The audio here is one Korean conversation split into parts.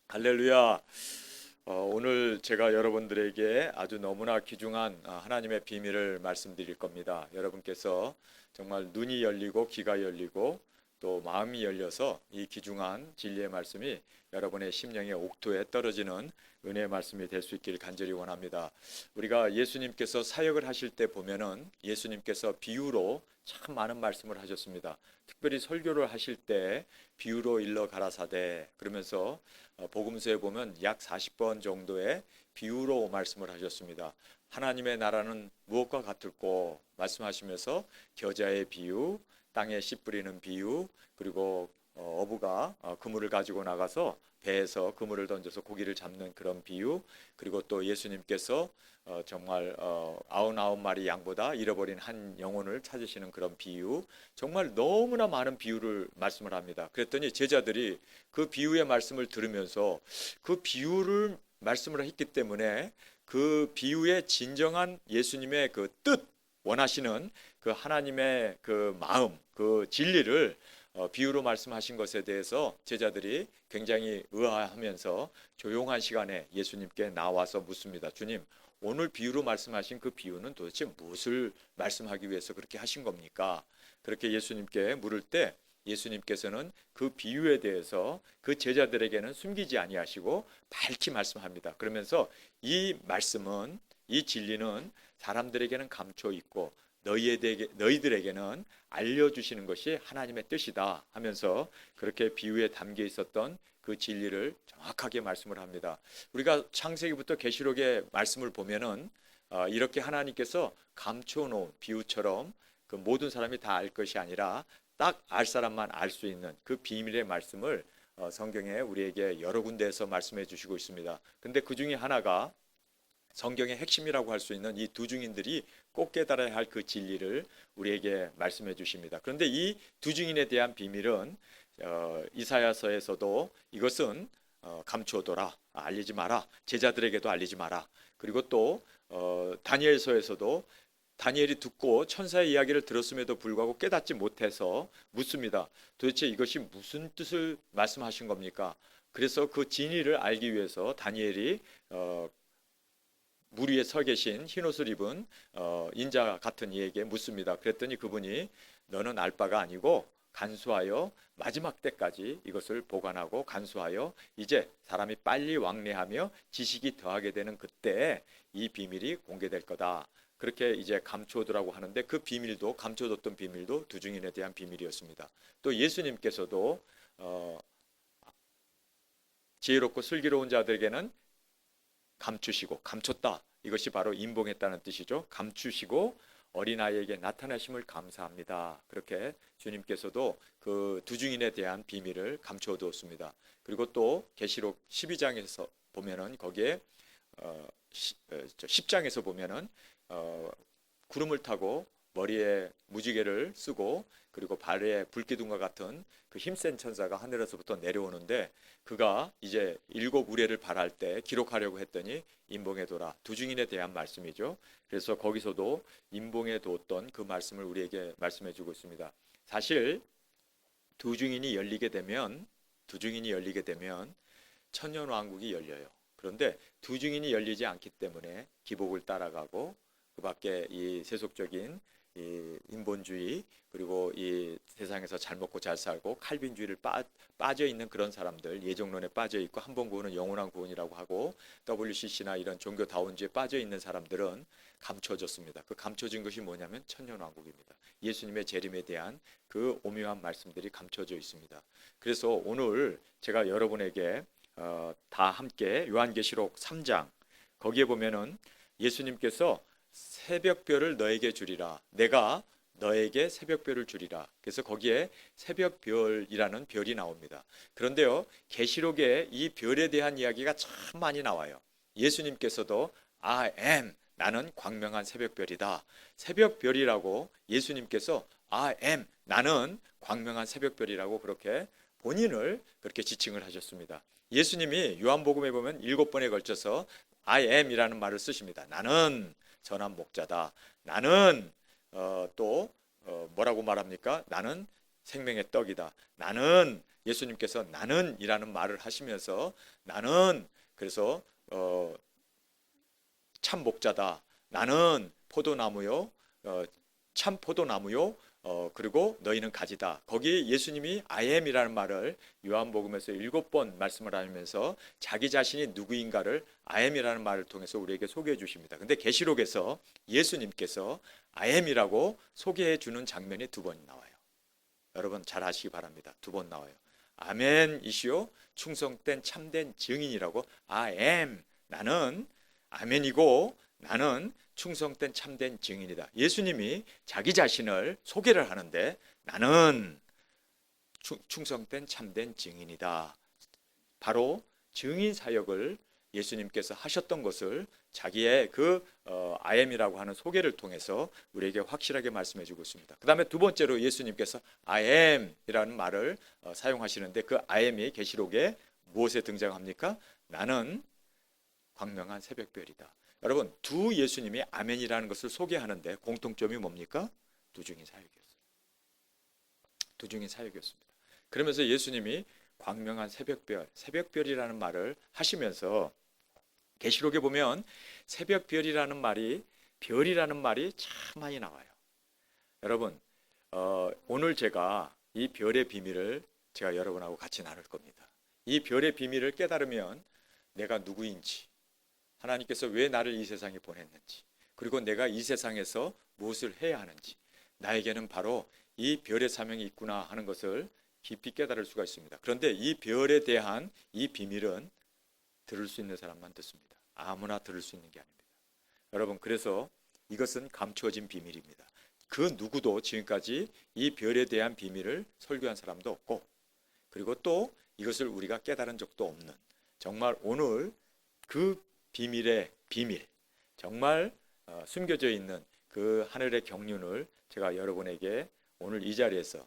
할렐루야. 오늘 제가 여러분들에게 아주 너무나 귀중한 하나님의 비밀을 말씀드릴 겁니다. 여러분께서 정말 눈이 열리고 귀가 열리고 또 마음이 열려서 이 귀중한 진리의 말씀이 여러분의 심령의 옥토에 떨어지는 은혜의 말씀이 될 수 있기를 간절히 원합니다. 우리가 예수님께서 사역을 하실 때 보면은 예수님께서 비유로 참 많은 말씀을 하셨습니다. 특별히 설교를 하실 때 비유로 일러 가라사대 그러면서 복음서에 보면 약 40번 정도의 비유로 말씀을 하셨습니다. 하나님의 나라는 무엇과 같을꼬 말씀하시면서 겨자의 비유, 땅에 씨 뿌리는 비유, 그리고 어부가 그물을 가지고 나가서 배에서 그물을 던져서 고기를 잡는 그런 비유, 그리고 또 예수님께서 정말 99마리 양보다 잃어버린 한 영혼을 찾으시는 그런 비유, 정말 너무나 많은 비유를 말씀을 합니다. 그랬더니 제자들이 그 비유의 말씀을 들으면서 그 비유를 말씀을 했기 때문에 그 비유의 진정한 예수님의 그 뜻, 원하시는 그 하나님의 그 마음, 그 진리를 비유로 말씀하신 것에 대해서 제자들이 굉장히 의아하면서 조용한 시간에 예수님께 나와서 묻습니다. 주님, 오늘 비유로 말씀하신 그 비유는 도대체 무엇을 말씀하기 위해서 그렇게 하신 겁니까? 그렇게 예수님께 물을 때 예수님께서는 그 비유에 대해서 그 제자들에게는 숨기지 아니하시고 밝히 말씀합니다. 그러면서 이 말씀은, 이 진리는 사람들에게는 감춰 있고 너희들에게는 알려주시는 것이 하나님의 뜻이다 하면서 그렇게 비유에 담겨 있었던 그 진리를 정확하게 말씀을 합니다. 우리가 창세기부터 계시록의 말씀을 보면은 이렇게 하나님께서 감춰 놓은 비유처럼 그 모든 사람이 다 알 것이 아니라 딱 알 사람만 알 수 있는 그 비밀의 말씀을 성경에 우리에게 여러 군데에서 말씀해 주시고 있습니다. 근데 그 중에 하나가 성경의 핵심이라고 할 수 있는 이 두 증인들이 꼭 깨달아야 할 그 진리를 우리에게 말씀해 주십니다. 그런데 이 두 증인에 대한 비밀은 이사야서에서도 이것은 감추어둬라, 알리지 마라, 제자들에게도 알리지 마라. 그리고 또 다니엘서에서도 다니엘이 듣고 천사의 이야기를 들었음에도 불구하고 깨닫지 못해서 묻습니다. 도대체 이것이 무슨 뜻을 말씀하신 겁니까? 그래서 그 진리를 알기 위해서 다니엘이 물 위에 서 계신 흰옷을 입은 인자 같은 이에게 묻습니다. 그랬더니 그분이 너는 알 바가 아니고 간수하여 마지막 때까지 이것을 보관하고 간수하여 이제 사람이 빨리 왕래하며 지식이 더하게 되는 그때에 이 비밀이 공개될 거다. 그렇게 이제 감춰두라고 하는데 그 비밀도 감춰뒀던 비밀도 두 증인에 대한 비밀이었습니다. 또 예수님께서도 지혜롭고 슬기로운 자들에게는 감추시고 감췄다. 이것이 바로 임봉했다는 뜻이죠. 감추시고 어린아이에게 나타나심을 감사합니다. 그렇게 주님께서도 그 두 증인에 대한 비밀을 감춰 두었습니다. 그리고 또 계시록 12장에서 보면은 거기에 10장에서 보면은 구름을 타고 머리에 무지개를 쓰고 그리고 발에 불기둥과 같은 그 힘센 천사가 하늘에서부터 내려오는데 그가 이제 일곱 우레를 발할 때 기록하려고 했더니 임봉에 둬라. 두 증인에 대한 말씀이죠. 그래서 거기서도 임봉에 두었던 그 말씀을 우리에게 말씀해 주고 있습니다. 사실 두 증인이 열리게 되면 천년왕국이 열려요. 그런데 두 증인이 열리지 않기 때문에 기복을 따라가고 그 밖에 이 세속적인 이 인본주의 그리고 이 세상에서 잘 먹고 잘 살고 칼빈주의를 빠져 있는 그런 사람들, 예정론에 빠져 있고 한 번 구원은 영원한 구원이라고 하고 WCC나 이런 종교다원주의에 빠져 있는 사람들은 감춰졌습니다. 그 감춰진 것이 뭐냐면 천년왕국입니다. 예수님의 재림에 대한 그 오묘한 말씀들이 감춰져 있습니다. 그래서 오늘 제가 여러분에게 다 함께 요한계시록 3장 거기에 보면은 예수님께서 새벽별을 너에게 주리라. 내가 너에게 새벽별을 주리라. 그래서 거기에 새벽별이라는 별이 나옵니다. 그런데요, 계시록에 이 별에 대한 이야기가 참 많이 나와요. 예수님께서도 I am, 나는 광명한 새벽별이다. 새벽별이라고 예수님께서 I am, 나는 광명한 새벽별이라고 그렇게 본인을 그렇게 지칭을 하셨습니다. 예수님이 요한복음에 보면 7번에 걸쳐서 I am이라는 말을 쓰십니다. 나는 선한 목자다. 나는 또 뭐라고 말합니까? 나는 생명의 떡이다. 나는 예수님께서 나는이라는 말을 하시면서 나는 그래서 참 목자다. 나는 포도나무요. 참 포도나무요. 그리고 너희는 가지다. 거기 예수님이 I am이라는 말을 요한복음에서 7번 말씀을 하면서 자기 자신이 누구인가를 I am이라는 말을 통해서 우리에게 소개해 주십니다. 근데 계시록에서 예수님께서 I am이라고 소개해 주는 장면이 2번 나와요. 여러분 잘 아시기 바랍니다. 2번 나와요. 아멘이시오 충성된 참된 증인이라고 I am 나는 아멘이고 나는 충성된 참된 증인이다. 예수님이 자기 자신을 소개를 하는데 나는 충성된 참된 증인이다. 바로 증인 사역을 예수님께서 하셨던 것을 자기의 그 I am이라고 하는 소개를 통해서 우리에게 확실하게 말씀해 주고 있습니다. 그 다음에 2번째로 예수님께서 I am이라는 말을 사용하시는데 그 I am이 계시록에 무엇에 등장합니까? 나는 광명한 새벽별이다. 여러분 두 예수님이 아멘이라는 것을 소개하는데 공통점이 뭡니까? 두중인 사역이었어요. 두중인 사역이었습니다. 그러면서 예수님이 광명한 새벽별, 새벽별이라는 말을 하시면서 계시록에 보면 새벽별이라는 말이 별이라는 말이 참 많이 나와요. 여러분 오늘 제가 이 별의 비밀을 제가 여러분하고 같이 나눌 겁니다. 이 별의 비밀을 깨달으면 내가 누구인지 하나님께서 왜 나를 이 세상에 보냈는지 그리고 내가 이 세상에서 무엇을 해야 하는지 나에게는 바로 이 별의 사명이 있구나 하는 것을 깊이 깨달을 수가 있습니다. 그런데 이 별에 대한 이 비밀은 들을 수 있는 사람만 듣습니다. 아무나 들을 수 있는 게 아닙니다. 여러분 그래서 이것은 감추어진 비밀입니다. 그 누구도 지금까지 이 별에 대한 비밀을 설교한 사람도 없고 그리고 또 이것을 우리가 깨달은 적도 없는 정말 오늘 그 비밀의 비밀 정말 숨겨져 있는 그 하늘의 경륜을 제가 여러분에게 오늘 이 자리에서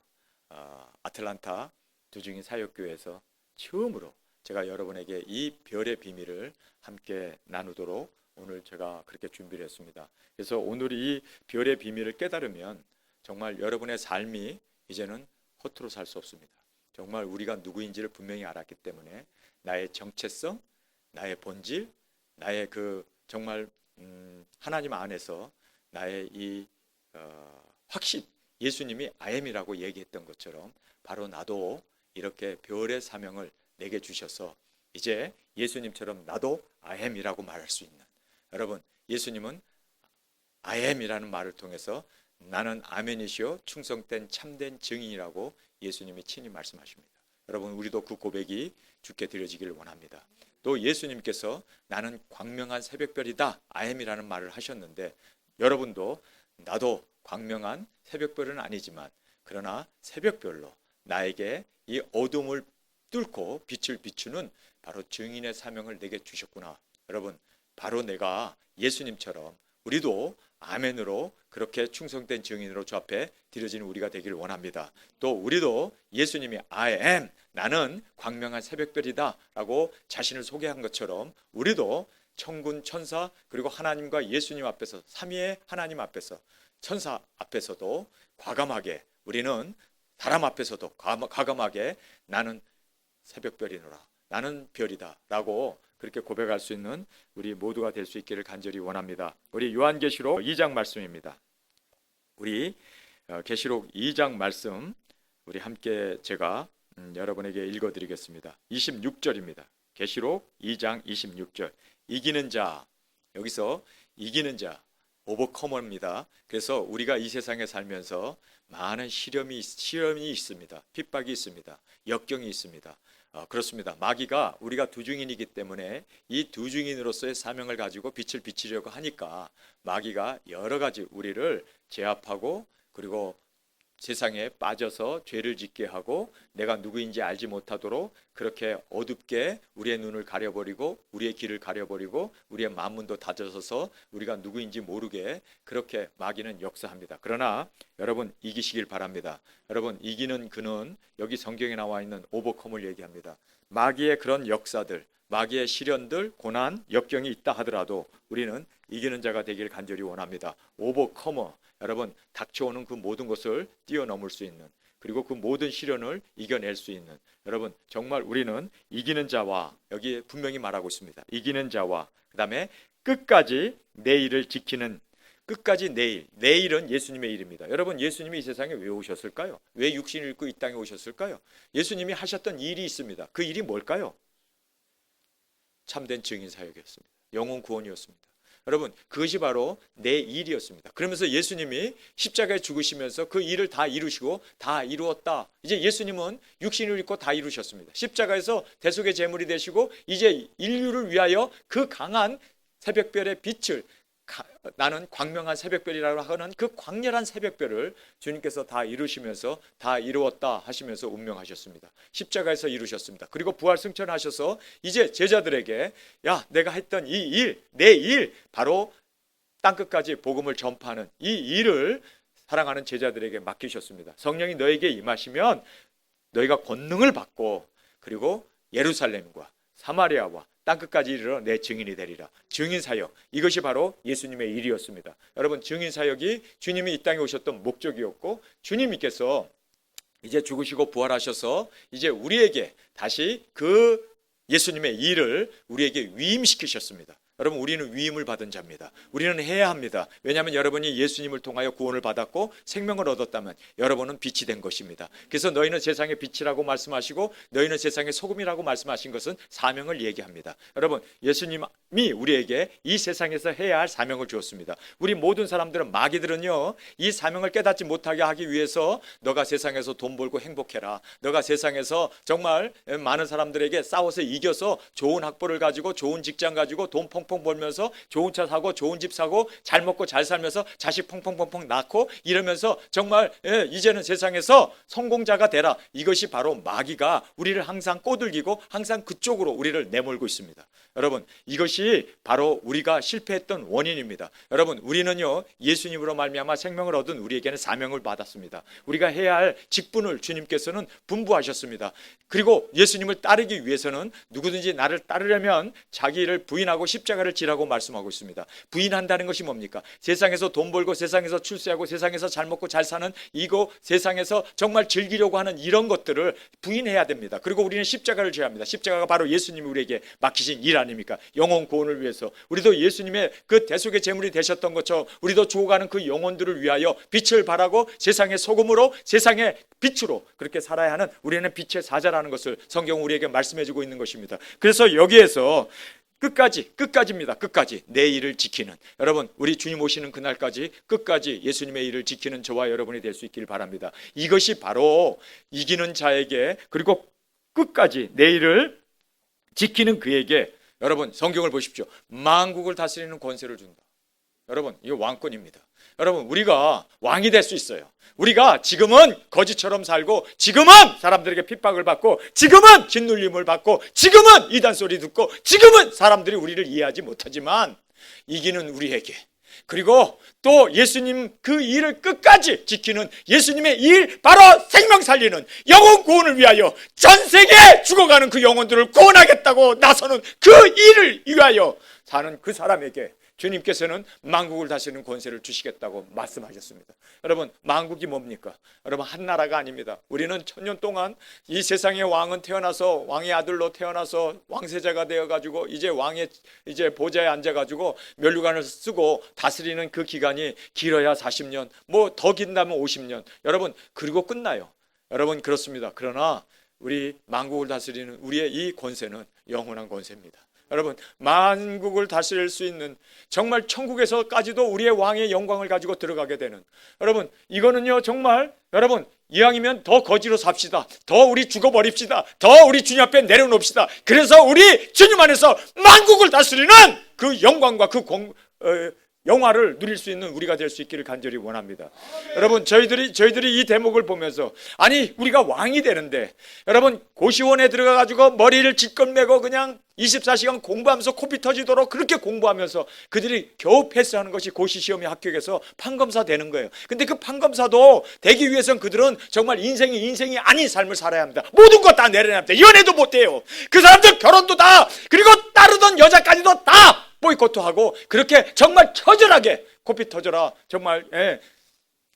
아틀란타 두중인 사역교회에서 처음으로 제가 여러분에게 이 별의 비밀을 함께 나누도록 오늘 제가 그렇게 준비를 했습니다. 그래서 오늘 이 별의 비밀을 깨달으면 정말 여러분의 삶이 이제는 허투루 살 수 없습니다. 정말 우리가 누구인지를 분명히 알았기 때문에 나의 정체성, 나의 본질, 나의 그 정말 하나님 안에서 나의 이 확신, 예수님이 I am이라고 얘기했던 것처럼 바로 나도 이렇게 별의 사명을 내게 주셔서 이제 예수님처럼 나도 I am이라고 말할 수 있는 여러분 예수님은 I am이라는 말을 통해서 나는 아멘이시오 충성된 참된 증인이라고 예수님이 친히 말씀하십니다. 여러분 우리도 그 고백이 주께 드려지기를 원합니다. 또 예수님께서 나는 광명한 새벽별이다 I am이라는 말을 하셨는데 여러분도 나도 광명한 새벽별은 아니지만 그러나 새벽별로 나에게 이 어둠을 뚫고 빛을 비추는 바로 증인의 사명을 내게 주셨구나. 여러분 바로 내가 예수님처럼 우리도 아멘으로 그렇게 충성된 증인으로 주 앞에 드려지는 우리가 되기를 원합니다. 또 우리도 예수님이 I am 나는 광명한 새벽별이다 라고 자신을 소개한 것처럼 우리도 천군 천사 그리고 하나님과 예수님 앞에서 삼위의 하나님 앞에서 천사 앞에서도 과감하게 우리는 사람 앞에서도 과감하게 나는 새벽별이노라 나는 별이다 라고 그렇게 고백할 수 있는 우리 모두가 될 수 있기를 간절히 원합니다. 우리 요한계시록 2장 말씀입니다. 우리 계시록 2장 말씀 우리 함께 제가 여러분에게 읽어드리겠습니다. 26절입니다. 계시록 2장 26절 이기는 자 여기서 이기는 자 오버커머입니다. 그래서 우리가 이 세상에 살면서 많은 시련이 있습니다. 핍박이 있습니다. 역경이 있습니다. 그렇습니다. 마귀가 우리가 두중인이기 때문에 이 두중인으로서의 사명을 가지고 빛을 비치려고 하니까 마귀가 여러 가지 우리를 제압하고 그리고 세상에 빠져서 죄를 짓게 하고 내가 누구인지 알지 못하도록 그렇게 어둡게 우리의 눈을 가려버리고 우리의 길을 가려버리고 우리의 만문도 닫아서서 우리가 누구인지 모르게 그렇게 마귀는 역사합니다. 그러나 여러분 이기시길 바랍니다. 여러분 이기는 그는 여기 성경에 나와 있는 오버컴을 얘기합니다. 마귀의 그런 역사들 마귀의 시련들 고난 역경이 있다 하더라도 우리는 이기는 자가 되길 간절히 원합니다. 오버커머 여러분 닥쳐오는 그 모든 것을 뛰어넘을 수 있는 그리고 그 모든 시련을 이겨낼 수 있는, 여러분 정말 우리는 이기는 자와, 여기 분명히 말하고 있습니다. 이기는 자와 그 다음에 끝까지 내 일을 지키는, 끝까지 내일은 예수님의 일입니다. 여러분 예수님이 이 세상에 왜 오셨을까요? 왜 육신을 입고 이 땅에 오셨을까요? 예수님이 하셨던 일이 있습니다. 그 일이 뭘까요? 참된 증인 사역이었습니다. 영혼 구원이었습니다. 여러분 그것이 바로 내 일이었습니다. 그러면서 예수님이 십자가에 죽으시면서 그 일을 다 이루시고 다 이루었다. 이제 예수님은 육신을 입고 다 이루셨습니다. 십자가에서 대속의 제물이 되시고 이제 인류를 위하여 그 강한 새벽별의 빛을, 나는 광명한 새벽별이라고 하는 그 광렬한 새벽별을 주님께서 다 이루시면서 다 이루었다 하시면서 운명하셨습니다. 십자가에서 이루셨습니다. 그리고 부활 승천하셔서 이제 제자들에게 야, 내가 했던 이 일, 내 일, 바로 땅끝까지 복음을 전파하는 이 일을 사랑하는 제자들에게 맡기셨습니다. 성령이 너에게 임하시면 너희가 권능을 받고 그리고 예루살렘과 사마리아와 땅끝까지 이르러 내 증인이 되리라. 증인 사역, 이것이 바로 예수님의 일이었습니다. 여러분 증인 사역이 주님이 이 땅에 오셨던 목적이었고, 주님께서 이제 죽으시고 부활하셔서 이제 우리에게 다시 그 예수님의 일을 우리에게 위임시키셨습니다. 여러분 우리는 위임을 받은 자입니다. 우리는 해야 합니다. 왜냐하면 여러분이 예수님을 통하여 구원을 받았고 생명을 얻었다면 여러분은 빛이 된 것입니다. 그래서 너희는 세상의 빛이라고 말씀하시고 너희는 세상의 소금이라고 말씀하신 것은 사명을 얘기합니다. 여러분 예수님이 우리에게 이 세상에서 해야 할 사명을 주었습니다. 우리 모든 사람들은, 마귀들은요, 이 사명을 깨닫지 못하게 하기 위해서 너가 세상에서 돈 벌고 행복해라, 너가 세상에서 정말 많은 사람들에게 싸워서 이겨서 좋은 학벌을 가지고 좋은 직장 가지고 돈 펑펑 벌면서 좋은 차 사고 좋은 집 사고 잘 먹고 잘 살면서 자식 펑펑펑펑 낳고 이러면서 정말 이제는 세상에서 성공자가 되라. 이것이 바로 마귀가 우리를 항상 꼬들기고 항상 그쪽으로 우리를 내몰고 있습니다. 여러분 이것이 바로 우리가 실패했던 원인입니다. 여러분 우리는요 예수님으로 말미암아 생명을 얻은 우리에게는 사명을 받았습니다. 우리가 해야 할 직분을 주님께서는 분부하셨습니다. 그리고 예수님을 따르기 위해서는 누구든지 나를 따르려면 자기를 부인하고 십자가를 지라고 말씀하고 있습니다. 부인한다는 것이 뭡니까? 세상에서 돈 벌고 세상에서 출세하고 세상에서 잘 먹고 잘 사는 이거 세상에서 정말 즐기려고 하는 이런 것들을 부인해야 됩니다. 그리고 우리는 십자가를 져야 합니다. 십자가가 바로 예수님이 우리에게 맡기신 일 아닙니까? 영혼 구원을 위해서 우리도 예수님의 그 대속의 제물이 되셨던 것처럼 우리도 죽어가는 그 영혼들을 위하여 빛을 발하고 세상의 소금으로 세상의 빛으로 그렇게 살아야 하는 우리는 빛의 사자라는 것을 성경은 우리에게 말씀해주고 있는 것입니다. 그래서 여기에서 끝까지입니다. 끝까지 내 일을 지키는, 여러분 우리 주님 오시는 그날까지 끝까지 예수님의 일을 지키는 저와 여러분이 될 수 있기를 바랍니다. 이것이 바로 이기는 자에게, 그리고 끝까지 내 일을 지키는 그에게, 여러분 성경을 보십시오. 만국을 다스리는 권세를 준다. 여러분 이거 왕권입니다. 여러분 우리가 왕이 될 수 있어요. 우리가 지금은 거지처럼 살고 지금은 사람들에게 핍박을 받고 지금은 짓눌림을 받고 지금은 이단 소리 듣고 지금은 사람들이 우리를 이해하지 못하지만 이기는 우리에게, 그리고 또 예수님 그 일을 끝까지 지키는 예수님의 일, 바로 생명 살리는 영혼 구원을 위하여 전 세계에 죽어가는 그 영혼들을 구원하겠다고 나서는 그 일을 위하여 사는 그 사람에게 주님께서는 만국을 다스리는 권세를 주시겠다고 말씀하셨습니다. 여러분 만국이 뭡니까? 여러분 한 나라가 아닙니다. 우리는 천년 동안 이 세상의 왕은 태어나서 왕의 아들로 태어나서 왕세자가 되어가지고 이제 왕의 이제 보좌에 앉아가지고 면류관을 쓰고 다스리는 그 기간이 길어야 40년, 뭐 더 긴다면 50년. 여러분 그리고 끝나요. 여러분 그렇습니다. 그러나 우리 만국을 다스리는 우리의 이 권세는 영원한 권세입니다. 여러분 만국을 다스릴 수 있는, 정말 천국에서까지도 우리의 왕의 영광을 가지고 들어가게 되는, 여러분 이거는요 정말 여러분 이왕이면 더 거지로 삽시다. 더 우리 죽어버립시다. 더 우리 주님 앞에 내려놓읍시다. 그래서 우리 주님 안에서 만국을 다스리는 그 영광과 그 영화를 누릴 수 있는 우리가 될 수 있기를 간절히 원합니다. 여러분 저희들이 이 대목을 보면서 아니 우리가 왕이 되는데, 여러분 고시원에 들어가가지고 머리를 질끈 매고 그냥 24시간 공부하면서 코피 터지도록 그렇게 공부하면서 그들이 겨우 패스하는 것이 고시시험에 합격해서 판검사 되는 거예요. 근데 그 판검사도 되기 위해서는 그들은 정말 인생이 아닌 삶을 살아야 합니다. 모든 것 다 내려야 합니다. 연애도 못해요. 그 사람들 결혼도 다, 그리고 따르던 여자까지도 다 보이콧도 하고 그렇게 정말 처절하게 코피 터져라 정말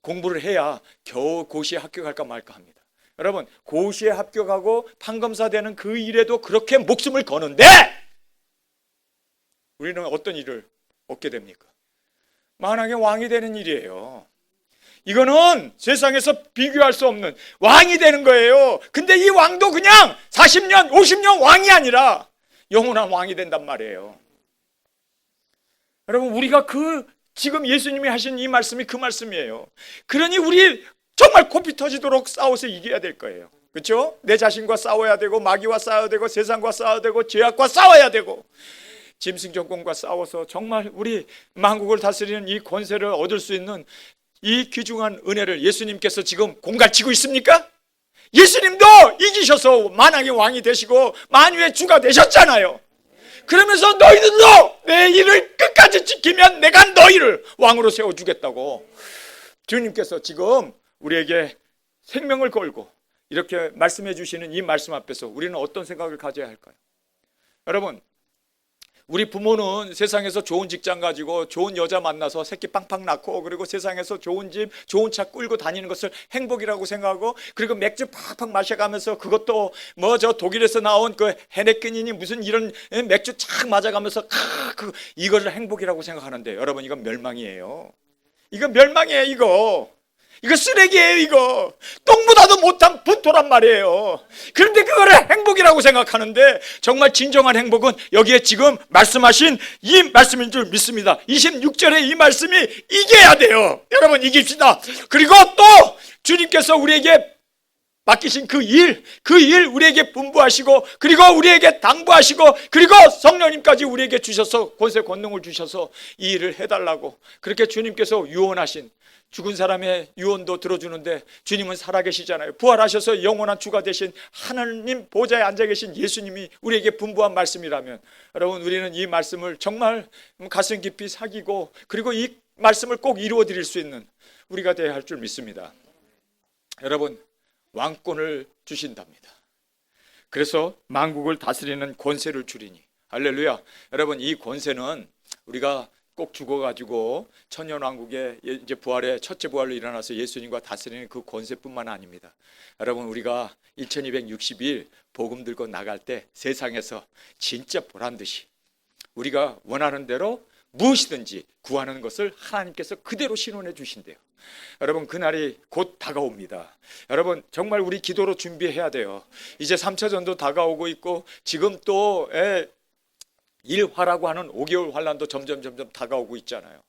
공부를 해야 겨우 고시에 합격할까 말까 합니다. 여러분, 고시에 합격하고 판검사 되는 그 일에도 그렇게 목숨을 거는데 우리는 어떤 일을 얻게 됩니까? 만왕의 왕이 되는 일이에요. 이거는 세상에서 비교할 수 없는 왕이 되는 거예요. 근데 이 왕도 그냥 40년, 50년 왕이 아니라 영원한 왕이 된단 말이에요. 여러분, 우리가 지금 예수님이 하신 이 말씀이 그 말씀이에요. 그러니 우리 정말 코피 터지도록 싸워서 이겨야 될 거예요. 그렇죠? 내 자신과 싸워야 되고, 마귀와 싸워야 되고, 세상과 싸워야 되고, 죄악과 싸워야 되고, 짐승 정권과 싸워서 정말 우리 만국을 다스리는 이 권세를 얻을 수 있는 이 귀중한 은혜를 예수님께서 지금 공갈치고 있습니까? 예수님도 이기셔서 만왕의 왕이 되시고 만유의 주가 되셨잖아요. 그러면서 너희들도 내 일을 끝까지 지키면 내가 너희를 왕으로 세워주겠다고 주님께서 지금 우리에게 생명을 걸고 이렇게 말씀해 주시는 이 말씀 앞에서 우리는 어떤 생각을 가져야 할까요? 여러분, 우리 부모는 세상에서 좋은 직장 가지고 좋은 여자 만나서 새끼 빵빵 낳고 그리고 세상에서 좋은 집, 좋은 차 끌고 다니는 것을 행복이라고 생각하고 그리고 맥주 팍팍 마셔가면서 그것도 뭐 저 독일에서 나온 그 헤네켄이니 무슨 이런 맥주 착 맞아가면서 이거를 행복이라고 생각하는데 여러분, 이건 멸망이에요. 이건 멸망이에요. 이거 쓰레기예요. 이거 똥보다도 못한 분토란 말이에요. 그런데 그거를 행복이라고 생각하는데 정말 진정한 행복은 여기에 지금 말씀하신 이 말씀인 줄 믿습니다. 26절에 이 말씀이 이겨야 돼요. 여러분, 이깁시다. 그리고 또 주님께서 우리에게 맡기신 그 일 우리에게 분부하시고 그리고 우리에게 당부하시고 그리고 성령님까지 우리에게 주셔서 권세 권능을 주셔서 이 일을 해달라고 그렇게 주님께서 유언하신, 죽은 사람의 유언도 들어주는데 주님은 살아계시잖아요. 부활하셔서 영원한 주가 되신 하나님 보좌에 앉아 계신 예수님이 우리에게 분부한 말씀이라면 여러분, 우리는 이 말씀을 정말 가슴 깊이 새기고 그리고 이 말씀을 꼭 이루어 드릴 수 있는 우리가 되어야 할 줄 믿습니다. 여러분, 왕권을 주신답니다. 그래서 만국을 다스리는 권세를 주리니, 할렐루야. 여러분, 이 권세는 우리가 꼭 죽어가지고 천년왕국의 이제 부활의 첫째 부활로 일어나서 예수님과 다스리는 그 권세뿐만 아닙니다. 여러분, 우리가 1260일 복음 들고 나갈 때 세상에서 진짜 보란듯이 우리가 원하는 대로 무엇이든지 구하는 것을 하나님께서 그대로 신원해 주신대요. 여러분, 그날이 곧 다가옵니다. 여러분, 정말 우리 기도로 준비해야 돼요. 이제 3차 전도 다가오고 있고 지금 또 일화라고 하는 5개월 환란도 점점 다가오고 있잖아요.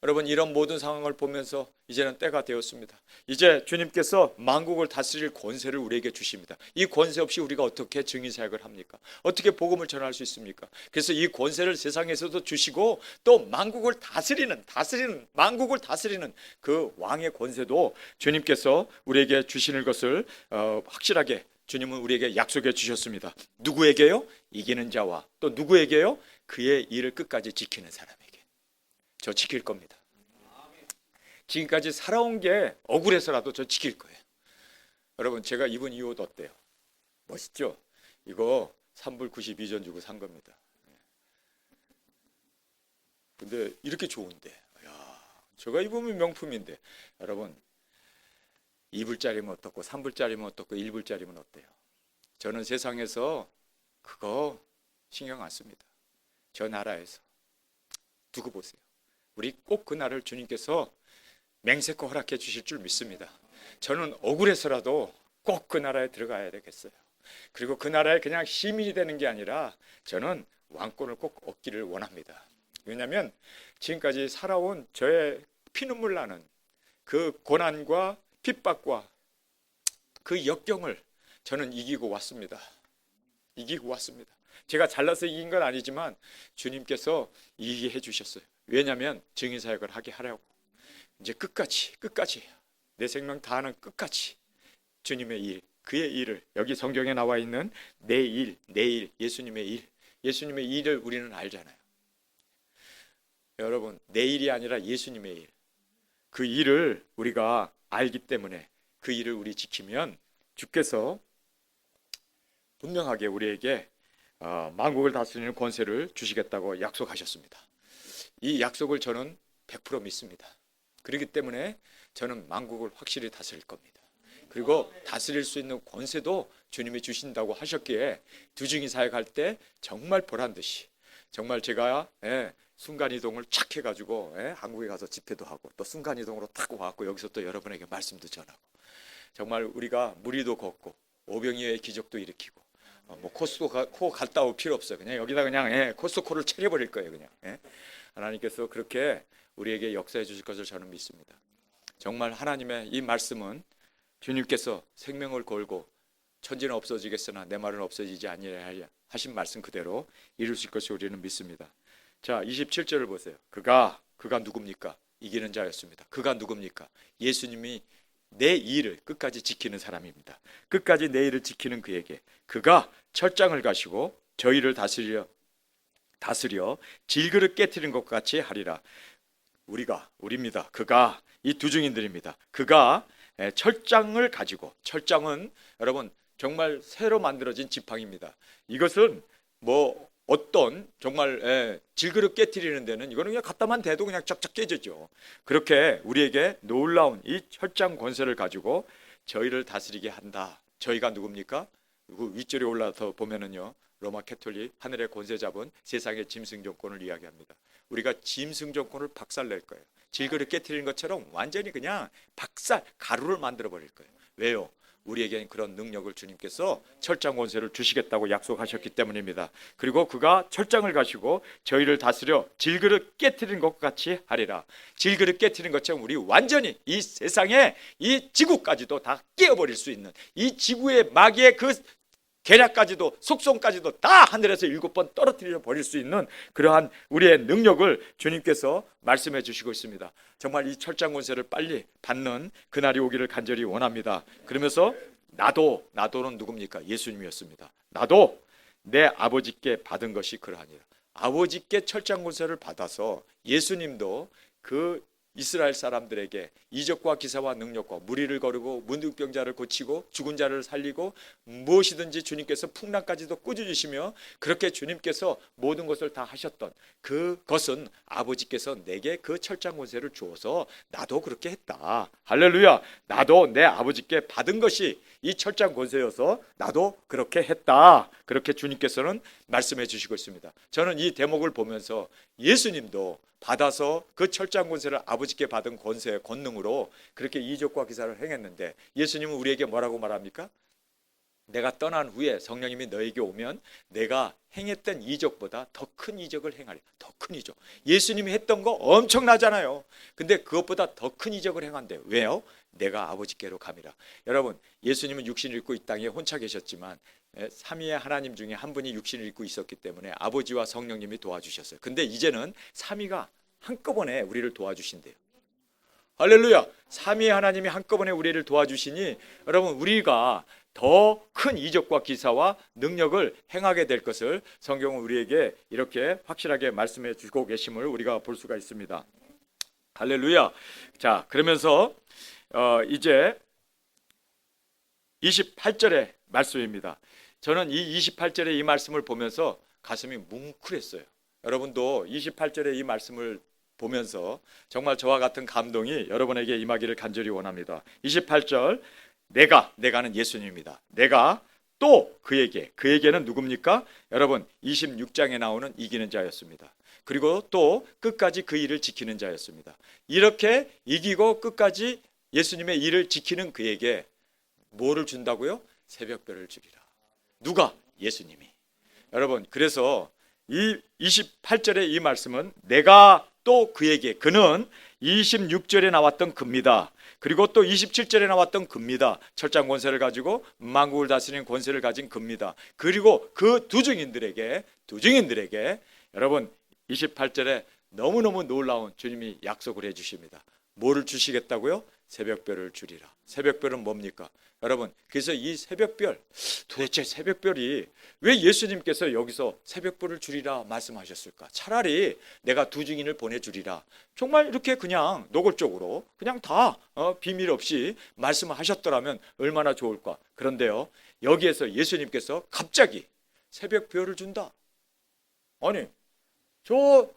여러분, 이런 모든 상황을 보면서 이제는 때가 되었습니다. 이제 주님께서 만국을 다스릴 권세를 우리에게 주십니다. 이 권세 없이 우리가 어떻게 증인 사역을 합니까? 어떻게 복음을 전할 수 있습니까? 그래서 이 권세를 세상에서도 주시고 또 만국을 다스리는 만국을 다스리는 그 왕의 권세도 주님께서 우리에게 주시는 것을 확실하게 주님은 우리에게 약속해 주셨습니다. 누구에게요? 이기는 자와 또 누구에게요? 그의 일을 끝까지 지키는 사람에게. 저 지킬 겁니다. 지금까지 살아온 게 억울해서라도 저 지킬 거예요. 여러분, 제가 입은 이 옷 어때요? 멋있죠? 이거 3불 92전 주고 산 겁니다. 근데 이렇게 좋은데, 제가 입으면 명품인데, 여러분, 2불짜리면 어떻고 3불짜리면 어떻고 1불짜리면 어때요? 저는 세상에서 그거 신경 안 씁니다. 저 나라에서 두고 보세요. 우리 꼭 그 날을 주님께서 맹세코 허락해 주실 줄 믿습니다. 저는 억울해서라도 꼭 그 나라에 들어가야 되겠어요. 그리고 그 나라에 그냥 시민이 되는 게 아니라 저는 왕권을 꼭 얻기를 원합니다. 왜냐하면 지금까지 살아온 저의 피눈물 나는 그 고난과 핍박과 그 역경을 저는 이기고 왔습니다. 제가 잘나서 이긴 건 아니지만 주님께서 이기게 해주셨어요. 왜냐하면 증인사역을 하게 하려고. 이제 끝까지 내 생명 다하는 끝까지 주님의 일, 그의 일을, 여기 성경에 나와 있는 내 일, 예수님의 일을 우리는 알잖아요. 여러분, 내 일이 아니라 예수님의 일, 그 일을 우리가 알기 때문에 그 일을 우리 지키면 주께서 분명하게 우리에게 만국을 다스리는 권세를 주시겠다고 약속하셨습니다. 이 약속을 저는 100% 믿습니다. 그렇기 때문에 저는 만국을 확실히 다스릴 겁니다. 그리고 다스릴 수 있는 권세도 주님이 주신다고 하셨기에 두중이 사역할 때 정말 보란듯이 정말 제가 순간이동을 착 해가지고 한국에 가서 집회도 하고 또 순간이동으로 탁 와갖고 여기서 또 여러분에게 말씀도 전하고 정말 우리가 무리도 걷고 오병이어의 기적도 일으키고 뭐 코스코 갔다 올 필요 없어요. 그냥 여기다 그냥 코스코를 차려버릴 거예요. 그냥 하나님께서 그렇게 우리에게 역사해 주실 것을 저는 믿습니다. 정말 하나님의 이 말씀은 주님께서 생명을 걸고 천지는 없어지겠으나 내 말은 없어지지 아니하리라 하신 말씀 그대로 이루실 것이 우리는 믿습니다. 자, 27절을 보세요. 그가 누굽니까? 이기는 자였습니다. 그가 누굽니까? 예수님이 내 일을 끝까지 지키는 사람입니다. 끝까지 내 일을 지키는 그에게 그가 철장을 가시고 저희를 다스려 질그릇 깨트린 것 같이 하리라. 우리입니다. 그가 이 두 증인들입니다. 그가 철장을 가지고, 철장은 여러분 정말 새로 만들어진 지팡이입니다. 이것은 뭐 어떤 정말 질그릇 깨트리는 데는 이거는 그냥 갖다만 대도 그냥 쫙쫙 깨지죠. 그렇게 우리에게 놀라운 이 철장 권세를 가지고 저희를 다스리게 한다. 저희가 누굽니까? 그 윗줄에 올라서 보면은요, 로마 캐톨릭 하늘의 권세 잡은 세상의 짐승 정권을 이야기합니다. 우리가 짐승 정권을 박살낼 거예요. 질그릇 깨트리는 것처럼 완전히 그냥 가루를 만들어 버릴 거예요. 왜요? 우리에겐 그런 능력을 주님께서 철장 권세를 주시겠다고 약속하셨기 때문입니다. 그리고 그가 철장을 가시고 저희를 다스려 질그릇 깨트린 것 같이 하리라. 질그릇 깨트린 것처럼 우리 완전히 이 세상에 이 지구까지도 다 깨어버릴 수 있는 이 지구의 마귀의 그 계략까지도 속성까지도 다 하늘에서 7번 떨어뜨려 버릴 수 있는 그러한 우리의 능력을 주님께서 말씀해 주시고 있습니다. 정말 이 철장 권세를 빨리 받는 그날이 오기를 간절히 원합니다. 그러면서 나도는 누굽니까? 예수님이었습니다. 나도 내 아버지께 받은 것이 그러하니라. 아버지께 철장 권세를 받아서 예수님도 그 이스라엘 사람들에게 이적과 기사와 능력과 무리를 거르고 문둥병자를 고치고 죽은 자를 살리고 무엇이든지 주님께서 풍랑까지도 꾸짖으시며 그렇게 주님께서 모든 것을 다 하셨던 그것은 아버지께서 내게 그 철장 권세를 주어서 나도 그렇게 했다. 할렐루야. 나도 내 아버지께 받은 것이 이 철장 권세여서 나도 그렇게 했다. 그렇게 주님께서는 말씀해 주시고 있습니다. 저는 이 대목을 보면서 예수님도 받아서 그 철장 권세를 아버지께 받은 권세의 권능으로 그렇게 이적과 기사를 행했는데 예수님은 우리에게 뭐라고 말합니까? 내가 떠난 후에 성령님이 너에게 오면 내가 행했던 이적보다 더 큰 이적을 행하리. 더 큰 이적. 예수님이 했던 거 엄청나잖아요. 근데 그것보다 더 큰 이적을 행한대. 왜요? 내가 아버지께로 감이라. 여러분, 예수님은 육신을 입고 이 땅에 혼자 계셨지만 삼위의 하나님 중에 한 분이 육신을 입고 있었기 때문에 아버지와 성령님이 도와주셨어요. 근데 이제는 삼위가 한꺼번에 우리를 도와주신대요. 할렐루야. 삼위의 하나님이 한꺼번에 우리를 도와주시니 여러분, 우리가 더 큰 이적과 기사와 능력을 행하게 될 것을 성경은 우리에게 이렇게 확실하게 말씀해 주고 계심을 우리가 볼 수가 있습니다. 할렐루야. 자, 그러면서 이제 28절의 말씀입니다. 저는 이 28절의 이 말씀을 보면서 가슴이 뭉클했어요. 여러분도 28절의 이 말씀을 보면서 정말 저와 같은 감동이 여러분에게 임하기를 간절히 원합니다. 28절, 내가는 예수님입니다. 내가 또 그에게는 누굽니까? 여러분, 26장에 나오는 이기는 자였습니다. 그리고 또 끝까지 그 일을 지키는 자였습니다. 이렇게 이기고 끝까지 예수님의 일을 지키는 그에게 뭐를 준다고요? 새벽별을 주리라. 누가? 예수님이. 여러분, 그래서 이 28절의 이 말씀은 내가 또 그에게, 그는 26절에 나왔던 그입니다. 그리고 또 27절에 나왔던 그입니다. 철장 권세를 가지고 만국을 다스리는 권세를 가진 그입니다. 그리고 그 두 증인들에게 여러분 28절에 너무너무 놀라운 주님이 약속을 해주십니다. 뭐를 주시겠다고요? 새벽별을 주리라. 새벽별은 뭡니까? 여러분, 그래서 이 새벽별, 도대체 새벽별이 왜 예수님께서 여기서 새벽별을 주리라 말씀하셨을까? 차라리 내가 두 증인을 보내주리라. 정말 이렇게 그냥 노골적으로 그냥 다 비밀 없이 말씀하셨더라면 얼마나 좋을까? 그런데요, 여기에서 예수님께서 갑자기 새벽별을 준다. 아니, 저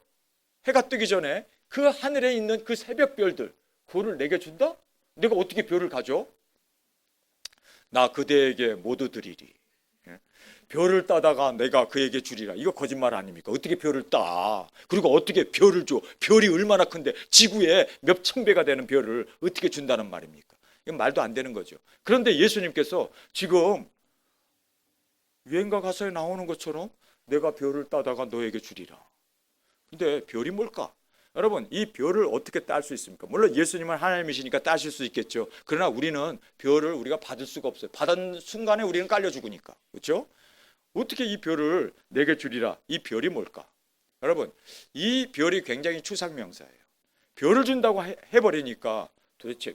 해가 뜨기 전에 그 하늘에 있는 그 새벽별들, 그거를 내게 준다? 내가 어떻게 별을 가져? 나 그대에게 모두 드리리. 별을 따다가 내가 그에게 주리라. 이거 거짓말 아닙니까? 어떻게 별을 따? 그리고 어떻게 별을 줘? 별이 얼마나 큰데 지구에 몇 천 배가 되는 별을 어떻게 준다는 말입니까? 이건 말도 안 되는 거죠. 그런데 예수님께서 지금 유행가 가사에 나오는 것처럼 내가 별을 따다가 너에게 주리라. 근데 별이 뭘까? 여러분, 이 별을 어떻게 딸 수 있습니까? 물론 예수님은 하나님이시니까 따실 수 있겠죠. 그러나 우리는 별을 우리가 받을 수가 없어요. 받은 순간에 우리는 깔려 죽으니까. 그렇죠? 어떻게 이 별을 내게 주리라? 이 별이 뭘까? 여러분, 이 별이 굉장히 추상명사예요. 별을 준다고 해버리니까 도대체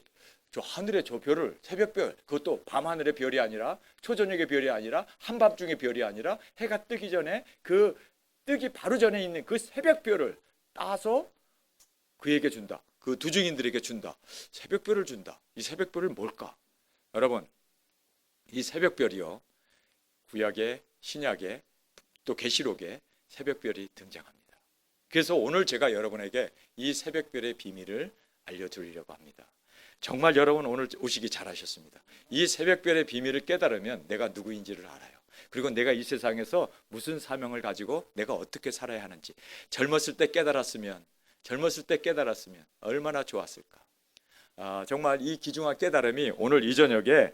저 하늘에 저 별을, 새벽별, 그것도 밤하늘의 별이 아니라 초저녁의 별이 아니라 한밤중의 별이 아니라 해가 뜨기 전에 그 뜨기 바로 전에 있는 그 새벽별을 따서 그에게 준다. 그 두 증인들에게 준다. 새벽별을 준다. 이 새벽별은 뭘까? 여러분, 이 새벽별이요, 구약의, 신약의, 또 계시록에 새벽별이 등장합니다. 그래서 오늘 제가 여러분에게 이 새벽별의 비밀을 알려드리려고 합니다. 정말 여러분 오늘 오시기 잘하셨습니다. 이 새벽별의 비밀을 깨달으면 내가 누구인지를 알아요. 그리고 내가 이 세상에서 무슨 사명을 가지고 내가 어떻게 살아야 하는지 젊었을 때 깨달았으면 얼마나 좋았을까. 정말 이 귀중한 깨달음이 오늘 이 저녁에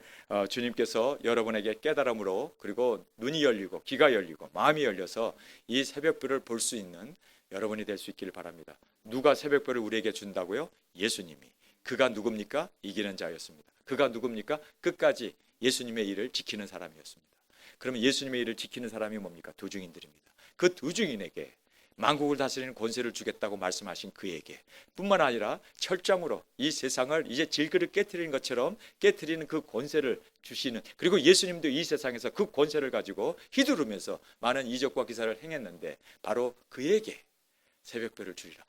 주님께서 여러분에게 깨달음으로, 그리고 눈이 열리고 귀가 열리고 마음이 열려서 이 새벽별을 볼 수 있는 여러분이 될 수 있기를 바랍니다. 누가 새벽별을 우리에게 준다고요? 예수님이. 그가 누굽니까? 이기는 자였습니다. 그가 누굽니까? 끝까지 예수님의 일을 지키는 사람이었습니다. 그러면 예수님의 일을 지키는 사람이 뭡니까? 두 증인들입니다. 그 두 증인에게 만국을 다스리는 권세를 주겠다고 말씀하신 그에게 뿐만 아니라 철장으로 이 세상을 이제 질그릇 깨트리는 것처럼 깨트리는 그 권세를 주시는, 그리고 예수님도 이 세상에서 그 권세를 가지고 휘두르면서 많은 이적과 기사를 행했는데 바로 그에게 새벽별을 주리라.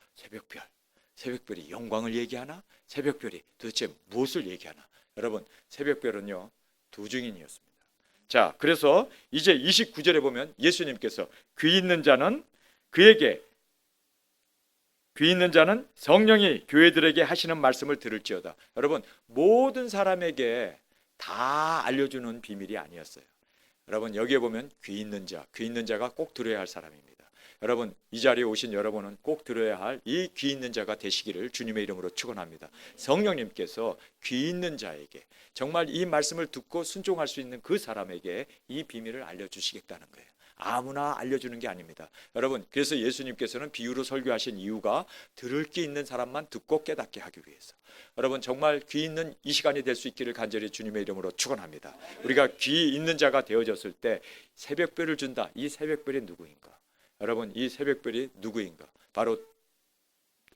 새벽별이 영광을 얘기하나? 새벽별이 도대체 무엇을 얘기하나? 여러분, 새벽별은요, 두 증인이었습니다. 자, 그래서 이제 29절에 보면 예수님께서 귀 있는 자는 성령이 교회들에게 하시는 말씀을 들을지어다. 여러분, 모든 사람에게 다 알려주는 비밀이 아니었어요. 여러분, 여기에 보면 귀 있는 자가 꼭 들어야 할 사람입니다. 여러분, 이 자리에 오신 여러분은 꼭 들어야 할 이 귀 있는 자가 되시기를 주님의 이름으로 축원합니다. 성령님께서 귀 있는 자에게, 정말 이 말씀을 듣고 순종할 수 있는 그 사람에게 이 비밀을 알려주시겠다는 거예요. 아무나 알려주는 게 아닙니다. 여러분, 그래서 예수님께서는 비유로 설교하신 이유가 들을 귀 있는 사람만 듣고 깨닫게 하기 위해서. 여러분, 정말 귀 있는 이 시간이 될 수 있기를 간절히 주님의 이름으로 축원합니다. 우리가 귀 있는 자가 되어졌을 때 새벽별을 준다. 이 새벽별이 누구인가? 여러분, 이 새벽별이 누구인가? 바로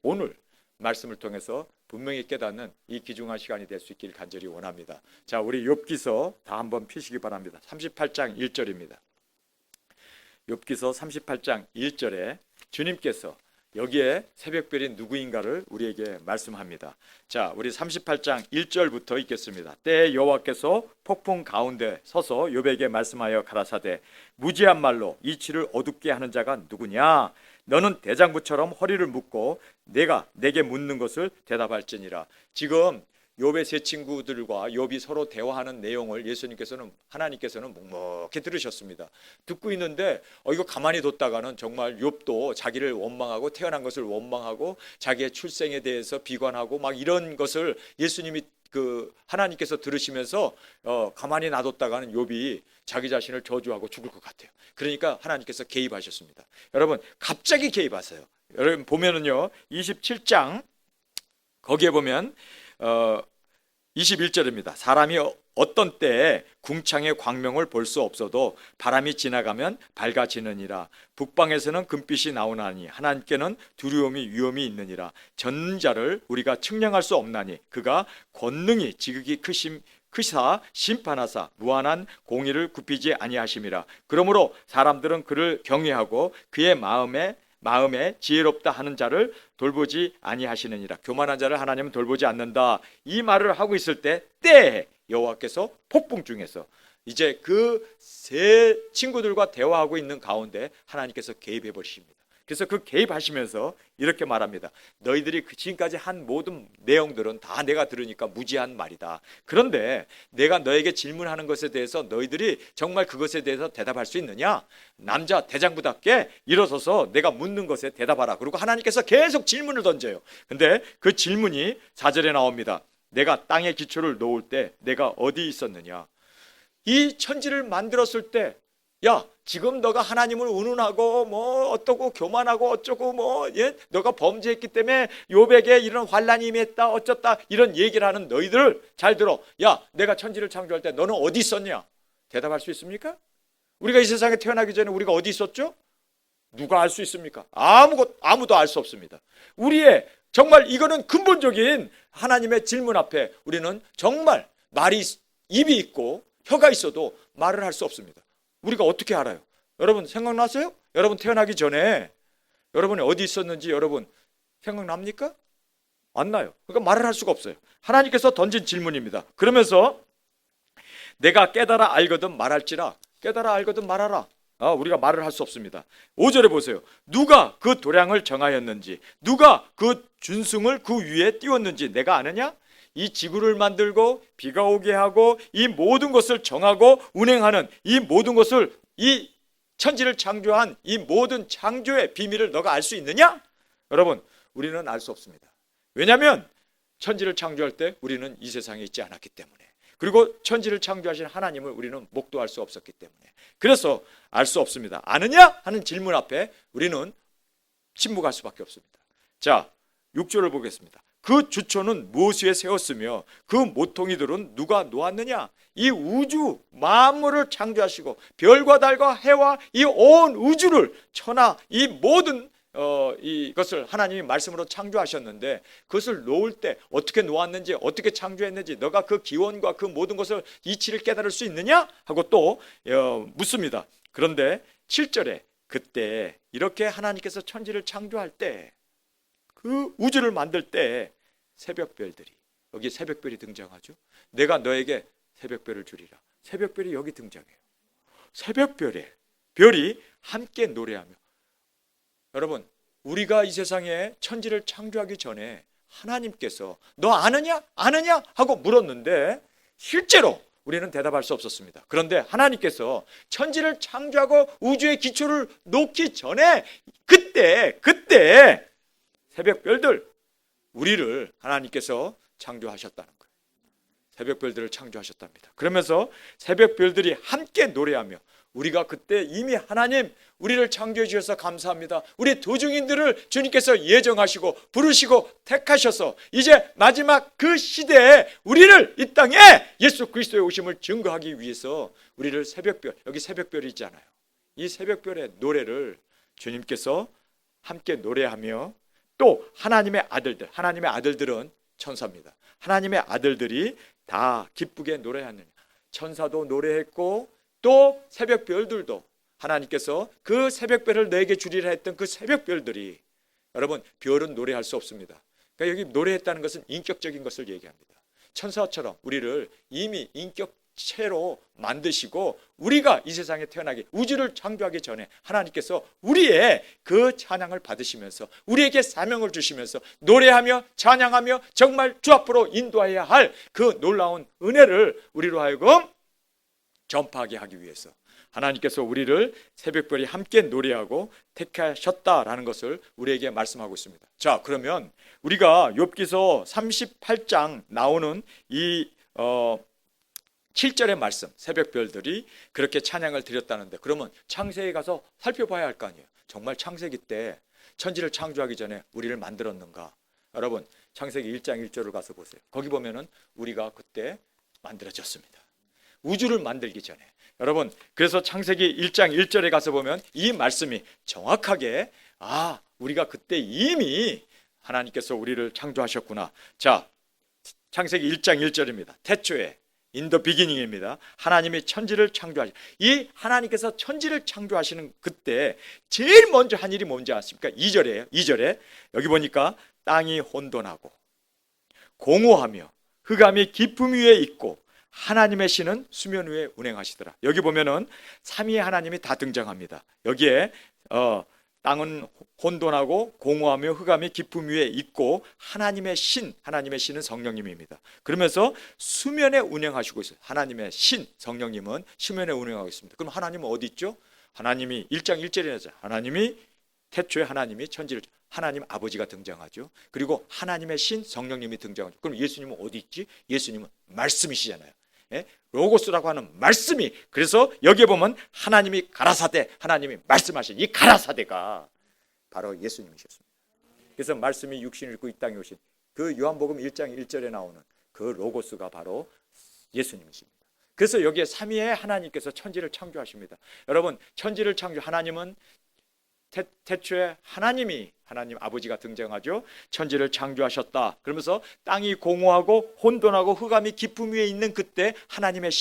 오늘 말씀을 통해서 분명히 깨닫는 이 귀중한 시간이 될 수 있기를 간절히 원합니다. 자, 우리 욥기서 다 한번 피시기 바랍니다. 38장 1절입니다. 욥기서 38장 1절에 주님께서 여기에 새벽별이 누구인가를 우리에게 말씀합니다. 자, 우리 38장 1절부터 읽겠습니다. 때에 여호와께서 폭풍 가운데 서서 욥에게 말씀하여 가라사대, 무지한 말로 이치를 어둡게 하는 자가 누구냐? 너는 대장부처럼 허리를 묶고 내가 내게 묻는 것을 대답할지니라. 지금 욥의 세 친구들과 욥이 서로 대화하는 내용을 하나님께서는 묵묵히 들으셨습니다. 듣고 있는데 이거 가만히 뒀다가는 정말 욥도 자기를 원망하고 태어난 것을 원망하고 자기의 출생에 대해서 비관하고 막 이런 것을 하나님께서 들으시면서 가만히 놔뒀다가는 욥이 자기 자신을 저주하고 죽을 것 같아요. 그러니까 하나님께서 개입하셨습니다. 여러분, 갑자기 개입하세요. 여러분 보면은요, 27장 거기에 보면 21절입니다. 사람이 어떤 때에 궁창의 광명을 볼 수 없어도 바람이 지나가면 밝아지느니라. 북방에서는 금빛이 나오나니 하나님께는 두려움이 위험이 있느니라. 젖는 자를 우리가 측량할 수 없나니 그가 권능이 지극히 크사 심판하사 무한한 공의를 굽히지 아니하심이라. 그러므로 사람들은 그를 경외하고 그의 마음에 지혜롭다 하는 자를 돌보지 아니하시느니라. 교만한 자를 하나님은 돌보지 않는다. 이 말을 하고 있을 때에 여호와께서 폭풍 중에서 이제 그 세 친구들과 대화하고 있는 가운데 하나님께서 개입해 버리십니다. 그래서 그 개입하시면서 이렇게 말합니다. 너희들이 지금까지 한 모든 내용들은 다 내가 들으니까 무지한 말이다. 그런데 내가 너에게 질문하는 것에 대해서 너희들이 정말 그것에 대해서 대답할 수 있느냐? 남자 대장부답게 일어서서 내가 묻는 것에 대답하라. 그리고 하나님께서 계속 질문을 던져요. 근데 그 질문이 4절에 나옵니다. 내가 땅의 기초를 놓을 때 내가 어디 있었느냐? 이 천지를 만들었을 때, 야, 지금 너가 하나님을 운운하고 뭐 어떠고 교만하고 어쩌고 뭐 너가 범죄했기 때문에 욥에게 이런 환난이 임했다 어쩌다 이런 얘기를 하는 너희들 잘 들어. 야, 내가 천지를 창조할 때 너는 어디 있었냐? 대답할 수 있습니까? 우리가 이 세상에 태어나기 전에 우리가 어디 있었죠? 누가 알 수 있습니까? 아무도 알 수 없습니다. 우리의 정말 이거는 근본적인 하나님의 질문 앞에 우리는 정말 입이 있고 혀가 있어도 말을 할 수 없습니다. 우리가 어떻게 알아요? 여러분 생각나세요? 여러분 태어나기 전에 여러분이 어디 있었는지 여러분 생각납니까? 안 나요. 그러니까 말을 할 수가 없어요. 하나님께서 던진 질문입니다. 그러면서 내가 깨달아 알거든 말할지라. 깨달아 알거든 말하라. 우리가 말을 할 수 없습니다. 5절에 보세요. 누가 그 도량을 정하였는지, 누가 그 준승을 그 위에 띄웠는지 내가 아느냐? 이 지구를 만들고 비가 오게 하고 이 모든 것을 정하고 운행하는 이 모든 것을, 이 천지를 창조한 이 모든 창조의 비밀을 너가 알 수 있느냐? 여러분, 우리는 알 수 없습니다. 왜냐하면 천지를 창조할 때 우리는 이 세상에 있지 않았기 때문에, 그리고 천지를 창조하신 하나님을 우리는 목도할 수 없었기 때문에, 그래서 알 수 없습니다. 아느냐? 하는 질문 앞에 우리는 침묵할 수밖에 없습니다. 자, 6절을 보겠습니다. 그 주초는 무엇에 세웠으며 그 모퉁이들은 누가 놓았느냐? 이 우주 만물을 창조하시고 별과 달과 해와 이 온 우주를, 천하 이 모든 이것을 하나님이 말씀으로 창조하셨는데 그것을 놓을 때 어떻게 놓았는지, 어떻게 창조했는지 너가 그 기원과 그 모든 것을 이치를 깨달을 수 있느냐? 하고 또 묻습니다. 그런데 7절에 그때 이렇게 하나님께서 천지를 창조할 때, 그 우주를 만들 때 새벽별들이, 여기 새벽별이 등장하죠. 내가 너에게 새벽별을 주리라. 새벽별이 여기 등장해요. 새벽별에 별이 함께 노래하며, 여러분 우리가 이 세상에 천지를 창조하기 전에 하나님께서 너 아느냐? 아느냐? 하고 물었는데 실제로 우리는 대답할 수 없었습니다. 그런데 하나님께서 천지를 창조하고 우주의 기초를 놓기 전에 그때 새벽별들, 우리를 하나님께서 창조하셨다는 거예요. 새벽별들을 창조하셨답니다. 그러면서 새벽별들이 함께 노래하며, 우리가 그때 이미 하나님 우리를 창조해 주셔서 감사합니다. 우리 도중인들을 주님께서 예정하시고 부르시고 택하셔서 이제 마지막 그 시대에 우리를 이 땅에 예수 그리스도의 오심을 증거하기 위해서 우리를 새벽별, 여기 새벽별이 있잖아요. 이 새벽별의 노래를 주님께서 함께 노래하며, 또 하나님의 아들들은 천사입니다. 하나님의 아들들이 다 기쁘게 노래하는, 천사도 노래했고 또 새벽별들도, 하나님께서 그 새벽별을 너에게 주리라 했던 그 새벽별들이, 여러분 별은 노래할 수 없습니다. 그러니까 여기 노래했다는 것은 인격적인 것을 얘기합니다. 천사처럼 우리를 이미 인격체로 만드시고 우리가 이 세상에 태어나기, 우주를 창조하기 전에 하나님께서 우리의 그 찬양을 받으시면서 우리에게 사명을 주시면서 노래하며 찬양하며 정말 주 앞으로 인도해야 할 그 놀라운 은혜를 우리로 하여금 전파하게 하기 위해서 하나님께서 우리를 새벽별이 함께 노래하고 택하셨다라는 것을 우리에게 말씀하고 있습니다. 자, 그러면 우리가 욥기서 38장 나오는 이 7절의 말씀, 새벽별들이 그렇게 찬양을 드렸다는데, 그러면 창세기에 가서 살펴봐야 할 거 아니에요. 정말 창세기 때 천지를 창조하기 전에 우리를 만들었는가? 여러분 창세기 1장 1절을 가서 보세요. 거기 보면은 우리가 그때 만들어졌습니다. 우주를 만들기 전에. 여러분 그래서 창세기 1장 1절에 가서 보면 이 말씀이 정확하게, 우리가 그때 이미 하나님께서 우리를 창조하셨구나. 자, 창세기 1장 1절입니다. 태초에 in the beginning입니다. 하나님이 천지를 창조하시, 이 하나님께서 천지를 창조하시는 그때 제일 먼저 한 일이 뭔지 아십니까? 2절이에요. 2절에 여기 보니까 땅이 혼돈하고 공허하며 흑암이 깊음 위에 있고 하나님의 신은 수면 위에 운행하시더라. 여기 보면은 삼위의 하나님이 다 등장합니다. 여기에 땅은 혼돈하고 공허하며 흑암이 깊음 위에 있고 하나님의 신은 성령님입니다. 그러면서 수면에 운행하시고 있어요. 하나님의 성령님은 수면에 운행하고 있습니다. 그럼 하나님은 어디 있죠? 하나님이 1장 1절에 나죠. 하나님이 태초에 하나님이 천지를, 하나님 아버지가 등장하죠. 그리고 하나님의 성령님이 등장하죠. 그럼 예수님은 어디 있지? 예수님은 말씀이시잖아요. 예? 로고스라고 하는 말씀이, 그래서 여기에 보면 하나님이 가라사대, 하나님이 말씀하신 이 가라사대가 바로 예수님이셨습니다. 그래서 말씀이 육신을 입고 이 땅에 오신 그 요한복음 1장 1절에 나오는 그 로고스가 바로 예수님이십니다. 그래서 여기에 삼위의 하나님께서 천지를 창조하십니다. 여러분, 천지를 하나님은 태초에 하나님 아버지가 등장하죠. 천지를 창조하셨다. 그러면서 땅이 공허하고 혼돈하고 흑암이 깊음 위에 있는 그때 하나님의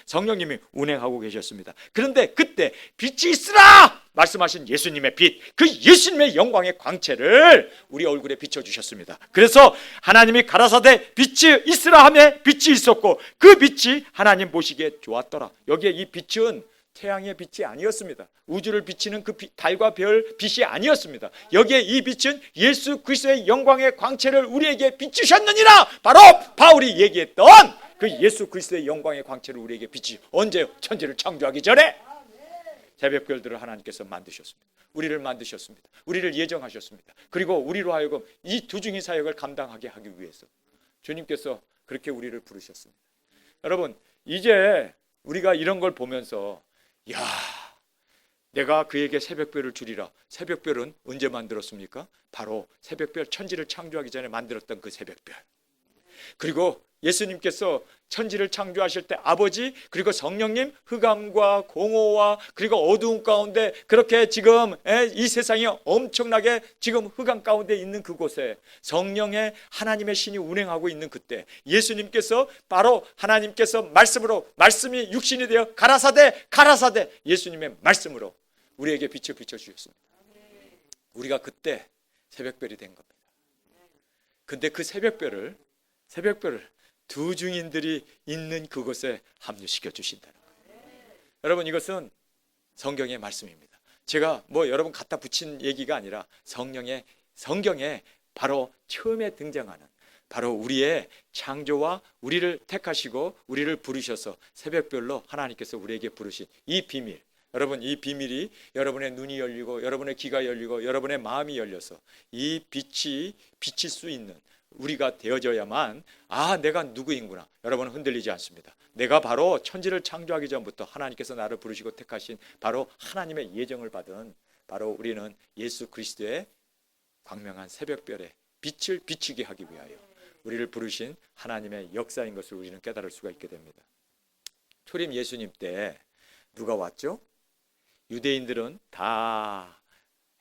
성령님이 운행하고 계셨습니다. 그런데 그때 빛이 있으라 말씀하신 예수님의 빛, 그 예수님의 영광의 광채를 우리 얼굴에 비춰주셨습니다. 그래서 하나님이 가라사대 빛이 있으라 하매 빛이 있었고 그 빛이 하나님 보시기에 좋았더라. 여기에 이 빛은 태양의 빛이 아니었습니다. 우주를 비치는 그 달과 별 빛이 아니었습니다. 여기에 이 빛은 예수 그리스도의 영광의 광채를 우리에게 비추셨느니라. 바로 바울이 얘기했던 그 예수 그리스도의 영광의 광채를 우리에게 비추. 언제? 천지를 창조하기 전에 새벽별들을 하나님께서 만드셨습니다. 우리를 만드셨습니다. 우리를 예정하셨습니다. 그리고 우리로 하여금 이 두중이 사역을 감당하게 하기 위해서 주님께서 그렇게 우리를 부르셨습니다. 여러분, 이제 우리가 이런 걸 보면서 야, 내가 그에게 새벽별을 주리라. 새벽별은 언제 만들었습니까? 바로 새벽별, 천지를 창조하기 전에 만들었던 그 새벽별. 그리고 예수님께서 천지를 창조하실 때 아버지 그리고 성령님 흑암과 공허와 그리고 어두운 가운데 그렇게 지금 이 세상이 엄청나게 지금 흑암 가운데 있는 그곳에 성령의 하나님의 신이 운행하고 있는 그때 예수님께서 바로 하나님께서 말씀이 육신이 되어 가라사대 예수님의 말씀으로 우리에게 빛을 비춰주셨습니다. 우리가 그때 새벽별이 된 겁니다. 근데 그 새벽별을 두 증인들이 있는 그곳에 합류시켜 주신다는 거예요. 여러분, 이것은 성경의 말씀입니다. 제가 여러분 갖다 붙인 얘기가 아니라 성경에 바로 처음에 등장하는 바로 우리의 창조와 우리를 택하시고 우리를 부르셔서 새벽별로 하나님께서 우리에게 부르신 이 비밀, 여러분, 이 비밀이 여러분의 눈이 열리고 여러분의 귀가 열리고 여러분의 마음이 열려서 이 빛이 비칠 수 있는 우리가 되어져야만 내가 누구인구나. 여러분은 흔들리지 않습니다. 내가 바로 천지를 창조하기 전부터 하나님께서 나를 부르시고 택하신 바로 하나님의 예정을 받은 바로 우리는 예수 그리스도의 광명한 새벽별의 빛을 비추게 하기 위하여 우리를 부르신 하나님의 역사인 것을 우리는 깨달을 수가 있게 됩니다. 초림 예수님 때 누가 왔죠? 유대인들은 다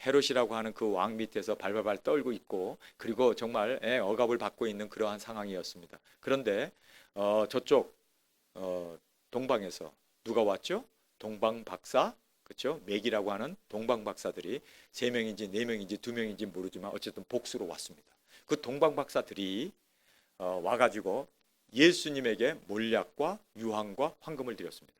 헤롯이라고 하는 그 왕 밑에서 발발발 떨고 있고 그리고 정말 억압을 받고 있는 그러한 상황이었습니다. 그런데 저쪽 동방에서 누가 왔죠? 동방박사, 그렇죠? 맥이라고 하는 동방박사들이 3명인지 4명인지 2명인지 모르지만 어쨌든 복수로 왔습니다. 그 동방박사들이 와가지고 예수님에게 몰약과 유황과 황금을 드렸습니다.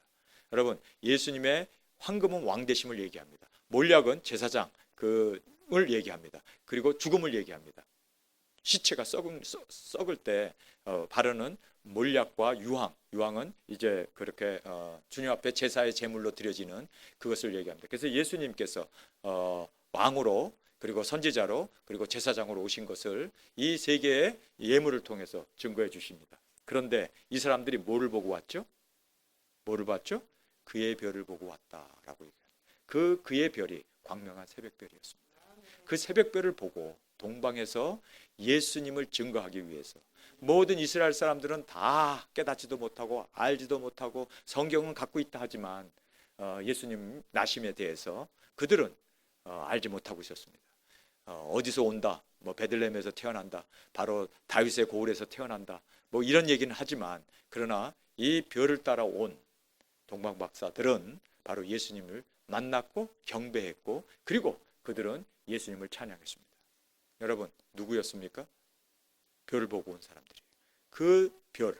여러분, 예수님의 황금은 왕되심을 얘기합니다. 몰약은 제사장 그을 얘기합니다. 그리고 죽음을 얘기합니다. 시체가 썩을 때 바르는 몰약과 유황은 이제 그렇게 주님 앞에 제사의 제물로 드려지는 그것을 얘기합니다. 그래서 예수님께서 왕으로 그리고 선지자로 그리고 제사장으로 오신 것을 이 세 개의 예물을 통해서 증거해 주십니다. 그런데 이 사람들이 뭐를 보고 왔죠? 뭐를 봤죠? 그의 별을 보고 왔다라고 얘기합니다. 그의 별이 광명한 새벽별이었습니다. 그 새벽별을 보고 동방에서 예수님을 증거하기 위해서 모든 이스라엘 사람들은 다 깨닫지도 못하고 알지도 못하고 성경은 갖고 있다 하지만 예수님 나심에 대해서 그들은 알지 못하고 있었습니다. 어디서 온다, 베들레헴에서 태어난다, 바로 다윗의 고을에서 태어난다, 이런 얘기는 하지만 그러나 이 별을 따라 온 동방박사들은 바로 예수님을 만났고 경배했고 그리고 그들은 예수님을 찬양했습니다. 여러분, 누구였습니까? 별을 보고 온 사람들이에요. 그 별,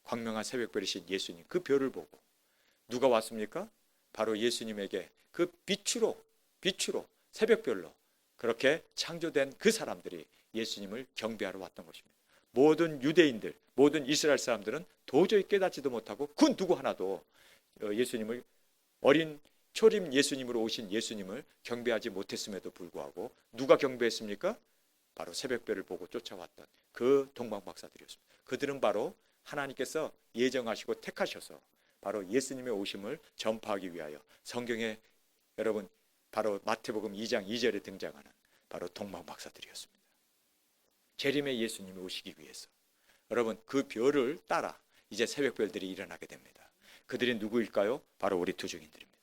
광명한 새벽별이신 예수님, 그 별을 보고 누가 왔습니까? 바로 예수님에게 그 빛으로 빛으로 새벽별로 그렇게 창조된 그 사람들이 예수님을 경배하러 왔던 것입니다. 모든 유대인들, 모든 이스라엘 사람들은 도저히 깨닫지도 못하고 그 누구 하나도 예수님을 어린 초림 예수님으로 오신 예수님을 경배하지 못했음에도 불구하고 누가 경배했습니까? 바로 새벽별을 보고 쫓아왔던 그 동방박사들이었습니다. 그들은 바로 하나님께서 예정하시고 택하셔서 바로 예수님의 오심을 전파하기 위하여 성경에 여러분 바로 마태복음 2장 2절에 등장하는 바로 동방박사들이었습니다. 재림의 예수님이 오시기 위해서 여러분 그 별을 따라 이제 새벽별들이 일어나게 됩니다. 그들이 누구일까요? 바로 우리 두 증인들입니다.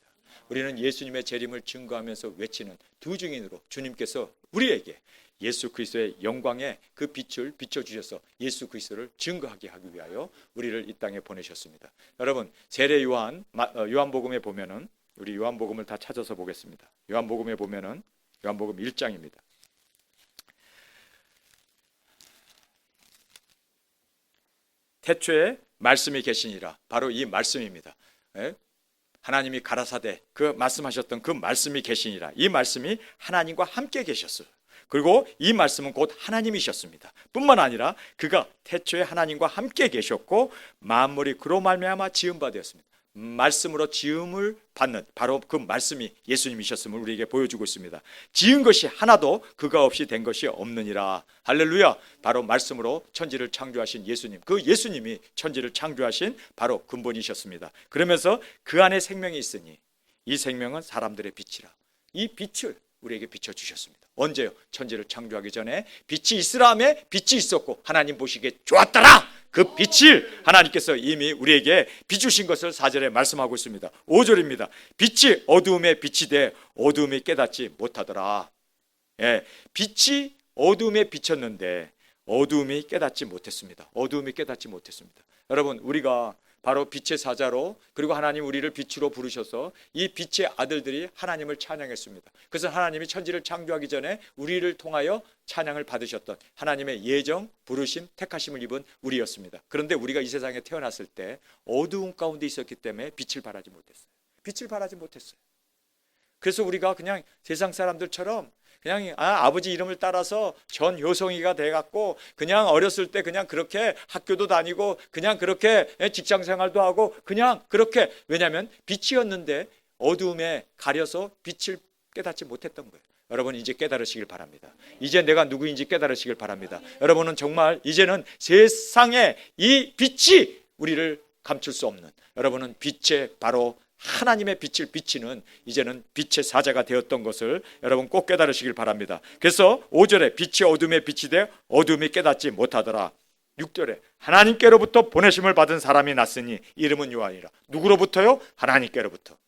우리는 예수님의 재림을 증거하면서 외치는 두 증인으로 주님께서 우리에게 예수 그리스도의 영광의 그 빛을 비춰주셔서 예수 그리스도를 증거하게 하기 위하여 우리를 이 땅에 보내셨습니다. 여러분 세례 요한복음에 보면은 우리 요한복음을 다 찾아서 보겠습니다. 요한복음에 보면은 요한복음 1장입니다. 태초에 말씀이 계시니라. 바로 이 말씀입니다. 하나님이 가라사대 그 말씀하셨던 그 말씀이 계시니라. 이 말씀이 하나님과 함께 계셨어요. 그리고 이 말씀은 곧 하나님이셨습니다. 뿐만 아니라 그가 태초에 하나님과 함께 계셨고 만물이 그로 말미암아 지은 바 되었습니다. 말씀으로 지음을 받는 바로 그 말씀이 예수님이셨음을 우리에게 보여주고 있습니다. 지은 것이 하나도 그가 없이 된 것이 없느니라. 할렐루야. 바로 말씀으로 천지를 창조하신 예수님, 그 예수님이 천지를 창조하신 바로 근본이셨습니다. 그러면서 그 안에 생명이 있으니 이 생명은 사람들의 빛이라. 이 빛을 우리에게 비춰주셨습니다. 언제요? 천지를 창조하기 전에 빛이 있으라 하매 빛이 있었고 하나님 보시기에 좋았더라. 그 빛을 하나님께서 이미 우리에게 비추신 것을 4절에 말씀하고 있습니다. 5절입니다. 빛이 어두움에 빛이 돼 어두움이 깨닫지 못하더라. 빛이 어두움에 비쳤는데 어두움이 깨닫지 못했습니다. 어두움이 깨닫지 못했습니다. 여러분 우리가 바로 빛의 사자로 그리고 하나님 우리를 빛으로 부르셔서 이 빛의 아들들이 하나님을 찬양했습니다. 그래서 하나님이 천지를 창조하기 전에 우리를 통하여 찬양을 받으셨던 하나님의 예정, 부르심, 택하심을 입은 우리였습니다. 그런데 우리가 이 세상에 태어났을 때 어두운 가운데 있었기 때문에 빛을 발하지 못했어요. 빛을 발하지 못했어요. 그래서 우리가 그냥 세상 사람들처럼 그냥 아버지 이름을 따라서 전 효성이가 돼갖고 그냥 어렸을 때 그냥 그렇게 학교도 다니고 그냥 그렇게 직장 생활도 하고 그냥 그렇게 왜냐하면 빛이었는데 어두움에 가려서 빛을 깨닫지 못했던 거예요. 여러분 이제 깨달으시길 바랍니다. 이제 내가 누구인지 깨달으시길 바랍니다. 여러분은 정말 이제는 세상에 이 빛이 우리를 감출 수 없는 여러분은 빛의 바로 하나님의 빛을 비치는 이제는 빛의 사자가 되었던 것을 여러분 꼭 깨달으시길 바랍니다. 그래서 5절에 빛이 어둠에 빛이 돼 어둠이 깨닫지 못하더라. 6절에 하나님께로부터 보내심을 받은 사람이 났으니 이름은 요한이라. 누구로부터요? 하나님께로부터.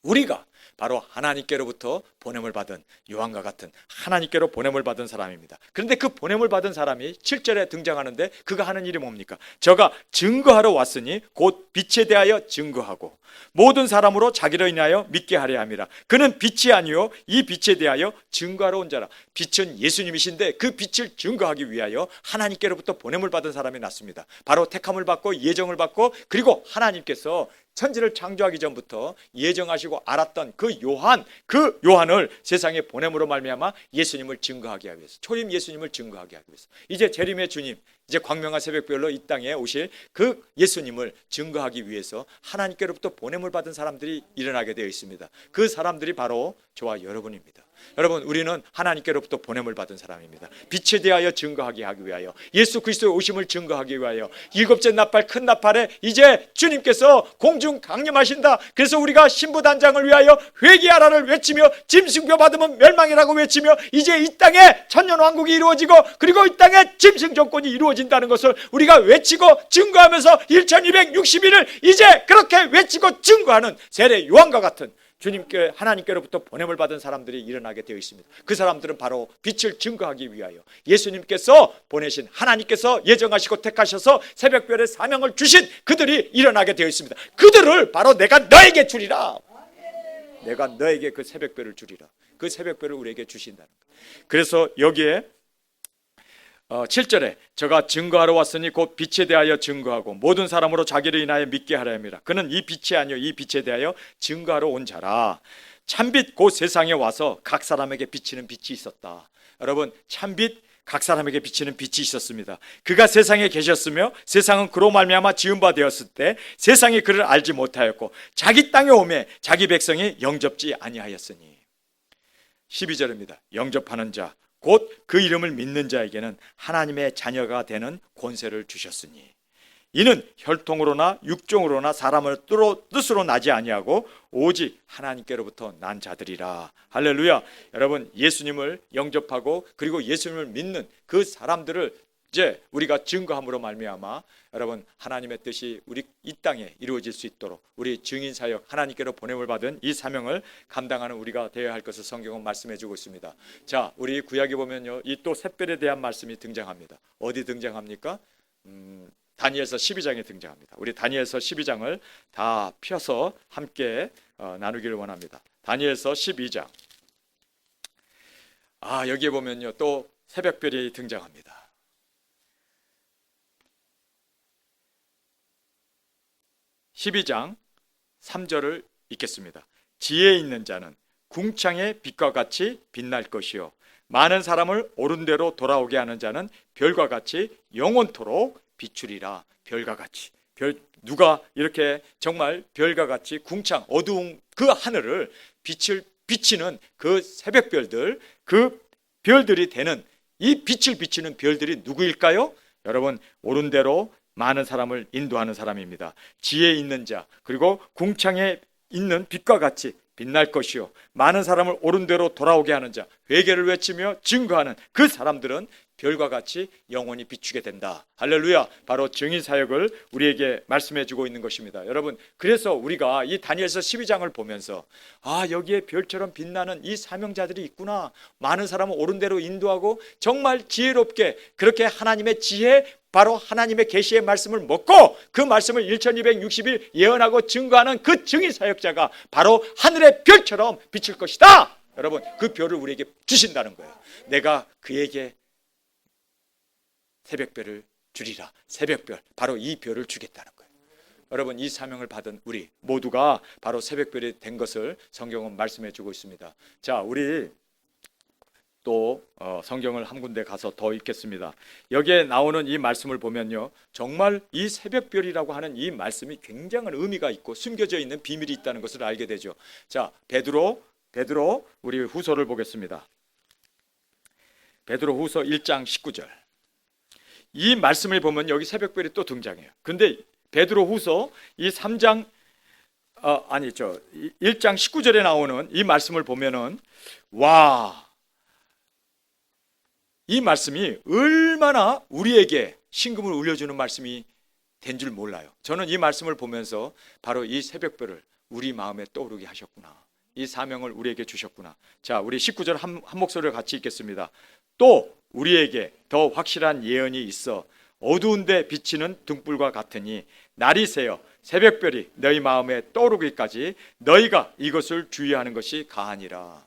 우리가 바로 하나님께로부터 보냄을 받은 요한과 같은 하나님께로 보냄을 받은 사람입니다. 그런데 그 보냄을 받은 사람이 7절에 등장하는데 그가 하는 일이 뭡니까? 저가 증거하러 왔으니 곧 빛에 대하여 증거하고 모든 사람으로 자기로 인하여 믿게 하려 함이라. 그는 빛이 아니요 이 빛에 대하여 증거하러 온 자라. 빛은 예수님이신데 그 빛을 증거하기 위하여 하나님께로부터 보냄을 받은 사람이 났습니다. 바로 택함을 받고 예정을 받고 그리고 하나님께서 천지를 창조하기 전부터 예정하시고 알았던 그 요한을 세상에 보냄으로 말미암아 예수님을 증거하게 하기 위해서 초림 예수님을 증거하게 하기 위해서 이제 재림의 주님 이제 광명한 새벽별로 이 땅에 오실 그 예수님을 증거하기 위해서 하나님께로부터 보냄을 받은 사람들이 일어나게 되어 있습니다. 그 사람들이 바로 저와 여러분입니다. 여러분 우리는 하나님께로부터 보냄을 받은 사람입니다. 빛에 대하여 증거하게 하기 위하여 예수 그리스도의 오심을 증거하기 위하여 일곱째 나팔 큰 나팔에 이제 주님께서 공중 강림하신다. 그래서 우리가 신부단장을 위하여 회개하라를 외치며 짐승표 받으면 멸망이라고 외치며 이제 이 땅에 천년왕국이 이루어지고 그리고 이 땅에 짐승정권이 이루어진다는 것을 우리가 외치고 증거하면서 1260일을 이제 그렇게 외치고 증거하는 세례 요한과 같은 주님께 하나님께로부터 보냄을 받은 사람들이 일어나게 되어 있습니다. 그 사람들은 바로 빛을 증거하기 위하여 예수님께서 보내신 하나님께서 예정하시고 택하셔서 새벽별의 사명을 주신 그들이 일어나게 되어 있습니다. 그들을 바로 내가 너에게 주리라. 내가 너에게 그 새벽별을 주리라. 그 새벽별을 우리에게 주신다는 거예요. 그래서 여기에 7절에 저가 증거하러 왔으니 곧 빛에 대하여 증거하고 모든 사람으로 자기를 인하여 믿게 하려 함이라. 그는 이 빛이 아니요 이 빛에 대하여 증거하러 온 자라. 참빛 곧 세상에 와서 각 사람에게 비치는 빛이 있었다. 여러분, 참빛 각 사람에게 비치는 빛이 있었습니다. 그가 세상에 계셨으며 세상은 그로 말미암아 지은 바 되었을 때 세상이 그를 알지 못하였고 자기 땅에 오매 자기 백성이 영접지 아니하였으니. 12절입니다. 영접하는 자 곧 그 이름을 믿는 자에게는 하나님의 자녀가 되는 권세를 주셨으니 이는 혈통으로나 육종으로나 사람을 뜻으로 나지 아니하고 오직 하나님께로부터 난 자들이라. 할렐루야. 여러분, 예수님을 영접하고 그리고 예수님을 믿는 그 사람들을 이제 우리가 증거함으로 말미암아 여러분, 하나님의 뜻이 우리 이 땅에 이루어질 수 있도록 우리 증인 사역, 하나님께로 보냄을 받은 이 사명을 감당하는 우리가 되어야 할 것을 성경은 말씀해 주고 있습니다. 자, 우리 구약에 보면요, 이 또 샛별에 대한 말씀이 등장합니다. 어디 등장합니까? 다니엘서 12장에 등장합니다. 우리 다니엘서 12장을 다 펴서 함께 나누기를 원합니다. 다니엘서 12장. 여기에 보면요, 또 새벽별이 등장합니다. 12장 3절을 읽겠습니다. 지혜 있는 자는 궁창의 빛과 같이 빛날 것이요 많은 사람을 옳은 대로 돌아오게 하는 자는 별과 같이 영원토록 비추리라. 별과 같이. 누가 이렇게 정말 별과 같이 궁창 어두운 그 하늘을 비치는 그 새벽별들, 그 별들이 되는 이 빛을 비치는 별들이 누구일까요? 여러분, 옳은 대로 많은 사람을 인도하는 사람입니다. 지혜 있는 자, 그리고 궁창에 있는 빛과 같이 빛날 것이요 많은 사람을 옳은 대로 돌아오게 하는 자, 회개를 외치며 증거하는 그 사람들은 별과 같이 영원히 비추게 된다. 할렐루야. 바로 증인 사역을 우리에게 말씀해 주고 있는 것입니다. 여러분, 그래서 우리가 이 다니엘서 12장을 보면서 여기에 별처럼 빛나는 이 사명자들이 있구나. 많은 사람을 옳은 대로 인도하고 정말 지혜롭게 그렇게 하나님의 지혜, 바로 하나님의 계시의 말씀을 먹고 그 말씀을 1260일 예언하고 증거하는 그 증인 사역자가 바로 하늘의 별처럼 비칠 것이다. 여러분, 그 별을 우리에게 주신다는 거예요. 내가 그에게 새벽별을 주리라. 새벽별, 바로 이 별을 주겠다는 거예요. 여러분, 이 사명을 받은 우리 모두가 바로 새벽별이 된 것을 성경은 말씀해 주고 있습니다. 자, 우리 또 성경을 한 군데 가서 더 읽겠습니다. 여기에 나오는 이 말씀을 보면요, 정말 이 새벽별이라고 하는 이 말씀이 굉장한 의미가 있고 숨겨져 있는 비밀이 있다는 것을 알게 되죠. 자, 베드로 우리 후서를 보겠습니다. 베드로 후서 1장 19절. 이 말씀을 보면 여기 새벽별이 또 등장해요. 근데 베드로 후서 이 3장 1장 19절에 나오는 이 말씀을 보면은 이 말씀이 얼마나 우리에게 신금을 울려주는 말씀이 된 줄 몰라요. 저는 이 말씀을 보면서 바로 이 새벽별을 우리 마음에 떠오르게 하셨구나. 이 사명을 우리에게 주셨구나. 자, 우리 19절 한 목소리를 같이 읽겠습니다. 또 우리에게 더 확실한 예언이 있어 어두운데 비치는 등불과 같으니 날이 새어 새벽별이 너희 마음에 떠오르기까지 너희가 이것을 주의하는 것이 가하니라.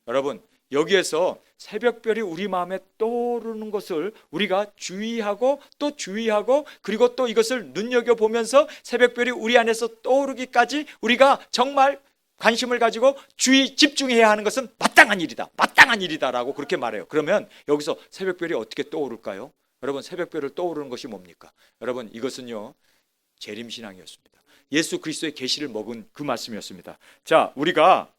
여러분, 여기에서 새벽별이 우리 마음에 떠오르는 것을 우리가 주의하고 또 주의하고 그리고 또 이것을 눈여겨보면서 새벽별이 우리 안에서 떠오르기까지 우리가 정말 관심을 가지고 집중해야 하는 것은 마땅한 일이다라고 그렇게 말해요. 그러면 여기서 새벽별이 어떻게 떠오를까요? 여러분, 새벽별을 떠오르는 것이 뭡니까? 여러분, 이것은요, 재림신앙이었습니다. 예수 그리스도의 계시를 먹은 그 말씀이었습니다. 자, 우리가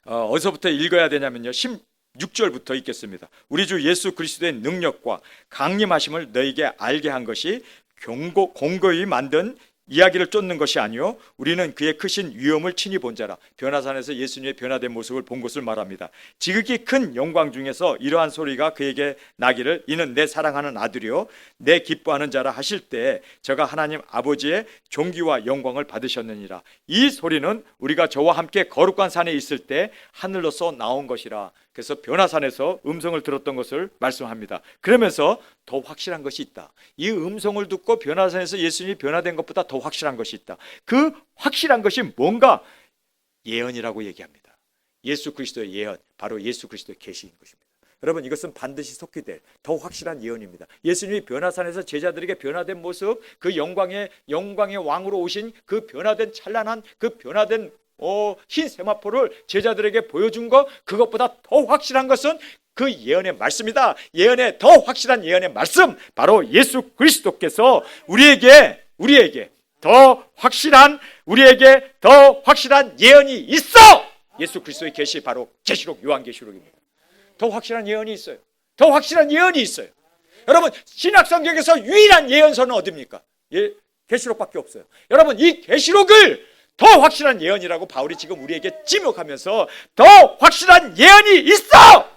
어디서부터 읽어야 되냐면요, 16절부터 읽겠습니다. 우리 주 예수 그리스도의 능력과 강림하심을 너희에게 알게 한 것이 공고히 만든 이야기를 쫓는 것이 아니요 우리는 그의 크신 위엄을 친히 본 자라. 변화산에서 예수님의 변화된 모습을 본 것을 말합니다. 지극히 큰 영광 중에서 이러한 소리가 그에게 나기를 이는 내 사랑하는 아들이요 내 기뻐하는 자라 하실 때 저가 하나님 아버지의 존귀와 영광을 받으셨느니라. 이 소리는 우리가 저와 함께 거룩한 산에 있을 때 하늘로서 나온 것이라. 그래서 변화산에서 음성을 들었던 것을 말씀합니다. 그러면서 더 확실한 것이 있다. 이 음성을 듣고 변화산에서 예수님이 변화된 것보다 더 확실한 것이 있다. 그 확실한 것이 뭔가? 예언이라고 얘기합니다. 예수 그리스도의 예언, 바로 예수 그리스도의 계시인 것입니다. 여러분, 이것은 반드시 속히될 더 확실한 예언입니다. 예수님이 변화산에서 제자들에게 변화된 모습, 그 영광의 왕으로 오신 그 변화된 찬란한 그 변화된 흰 세마포를 제자들에게 보여준 것, 그것보다 더 확실한 것은 그 예언의 말씀이다. 예언의 더 확실한 예언의 말씀, 바로 예수 그리스도께서 우리에게 더 확실한 예언이 있어. 예수 그리스도의 계시, 바로 계시록, 요한계시록입니다. 더 확실한 예언이 있어요. 더 확실한 예언이 있어요. 여러분, 신약 성경에서 유일한 예언서는 어디입니까? 계시록밖에 없어요. 여러분, 이 계시록을 더 확실한 예언이라고 바울이 지금 우리에게 지목하면서 더 확실한 예언이 있어.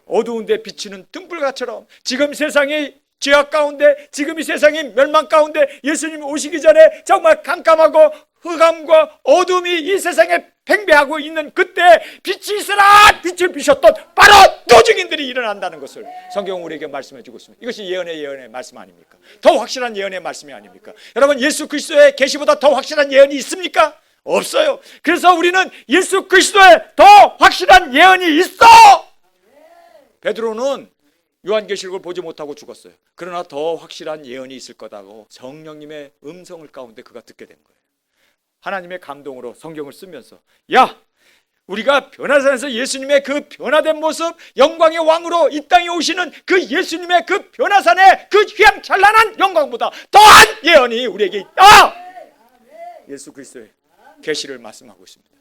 어두운데 비치는 등불같처럼 지금 세상이 죄악 가운데, 지금 이 세상이 멸망 가운데 예수님 오시기 전에 정말 깜깜하고 흑암과 어둠이 이 세상에 팽배하고 있는 그때 빛이 있으라, 빛을 비셨던 바로 노증인들이 일어난다는 것을 성경은 우리에게 말씀해 주고 있습니다. 이것이 예언의 말씀 아닙니까? 더 확실한 예언의 말씀이 아닙니까? 여러분, 예수 그리스도의 계시보다 더 확실한 예언이 있습니까? 없어요. 그래서 우리는 예수 그리스도의 더 확실한 예언이 있어. 베드로는 요한계시록을 보지 못하고 죽었어요. 그러나 더 확실한 예언이 있을 거다고 성령님의 음성을 가운데 그가 듣게 된 거예요. 하나님의 감동으로 성경을 쓰면서, 야, 우리가 변화산에서 예수님의 그 변화된 모습, 영광의 왕으로 이 땅에 오시는 그 예수님의 그 변화산의 그 휘황찬란한 영광보다 더한 예언이 우리에게 있다. 예수 그리스도의 계시를 말씀하고 있습니다.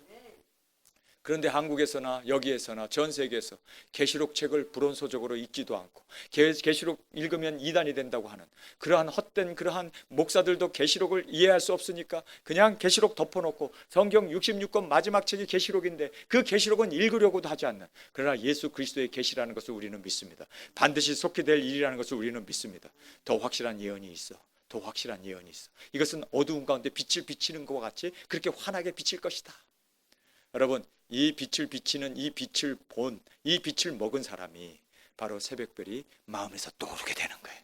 그런데 한국에서나 여기에서나 전 세계에서 계시록 책을 불온소적으로 읽지도 않고 계시록 읽으면 이단이 된다고 하는 그러한 헛된 그러한 목사들도 계시록을 이해할 수 없으니까 그냥 계시록 덮어놓고 성경 66권 마지막 책이 계시록인데 그 계시록은 읽으려고도 하지 않는, 그러나 예수 그리스도의 계시라는 것을 우리는 믿습니다. 반드시 속히 될 일이라는 것을 우리는 믿습니다. 더 확실한 예언이 있어. 더 확실한 예언이 있어. 이것은 어두운 가운데 빛을 비치는 것과 같이 그렇게 환하게 비칠 것이다. 여러분, 이 빛을 비치는, 이 빛을 본, 이 빛을 먹은 사람이 바로 새벽별이 마음에서 떠오르게 되는 거예요.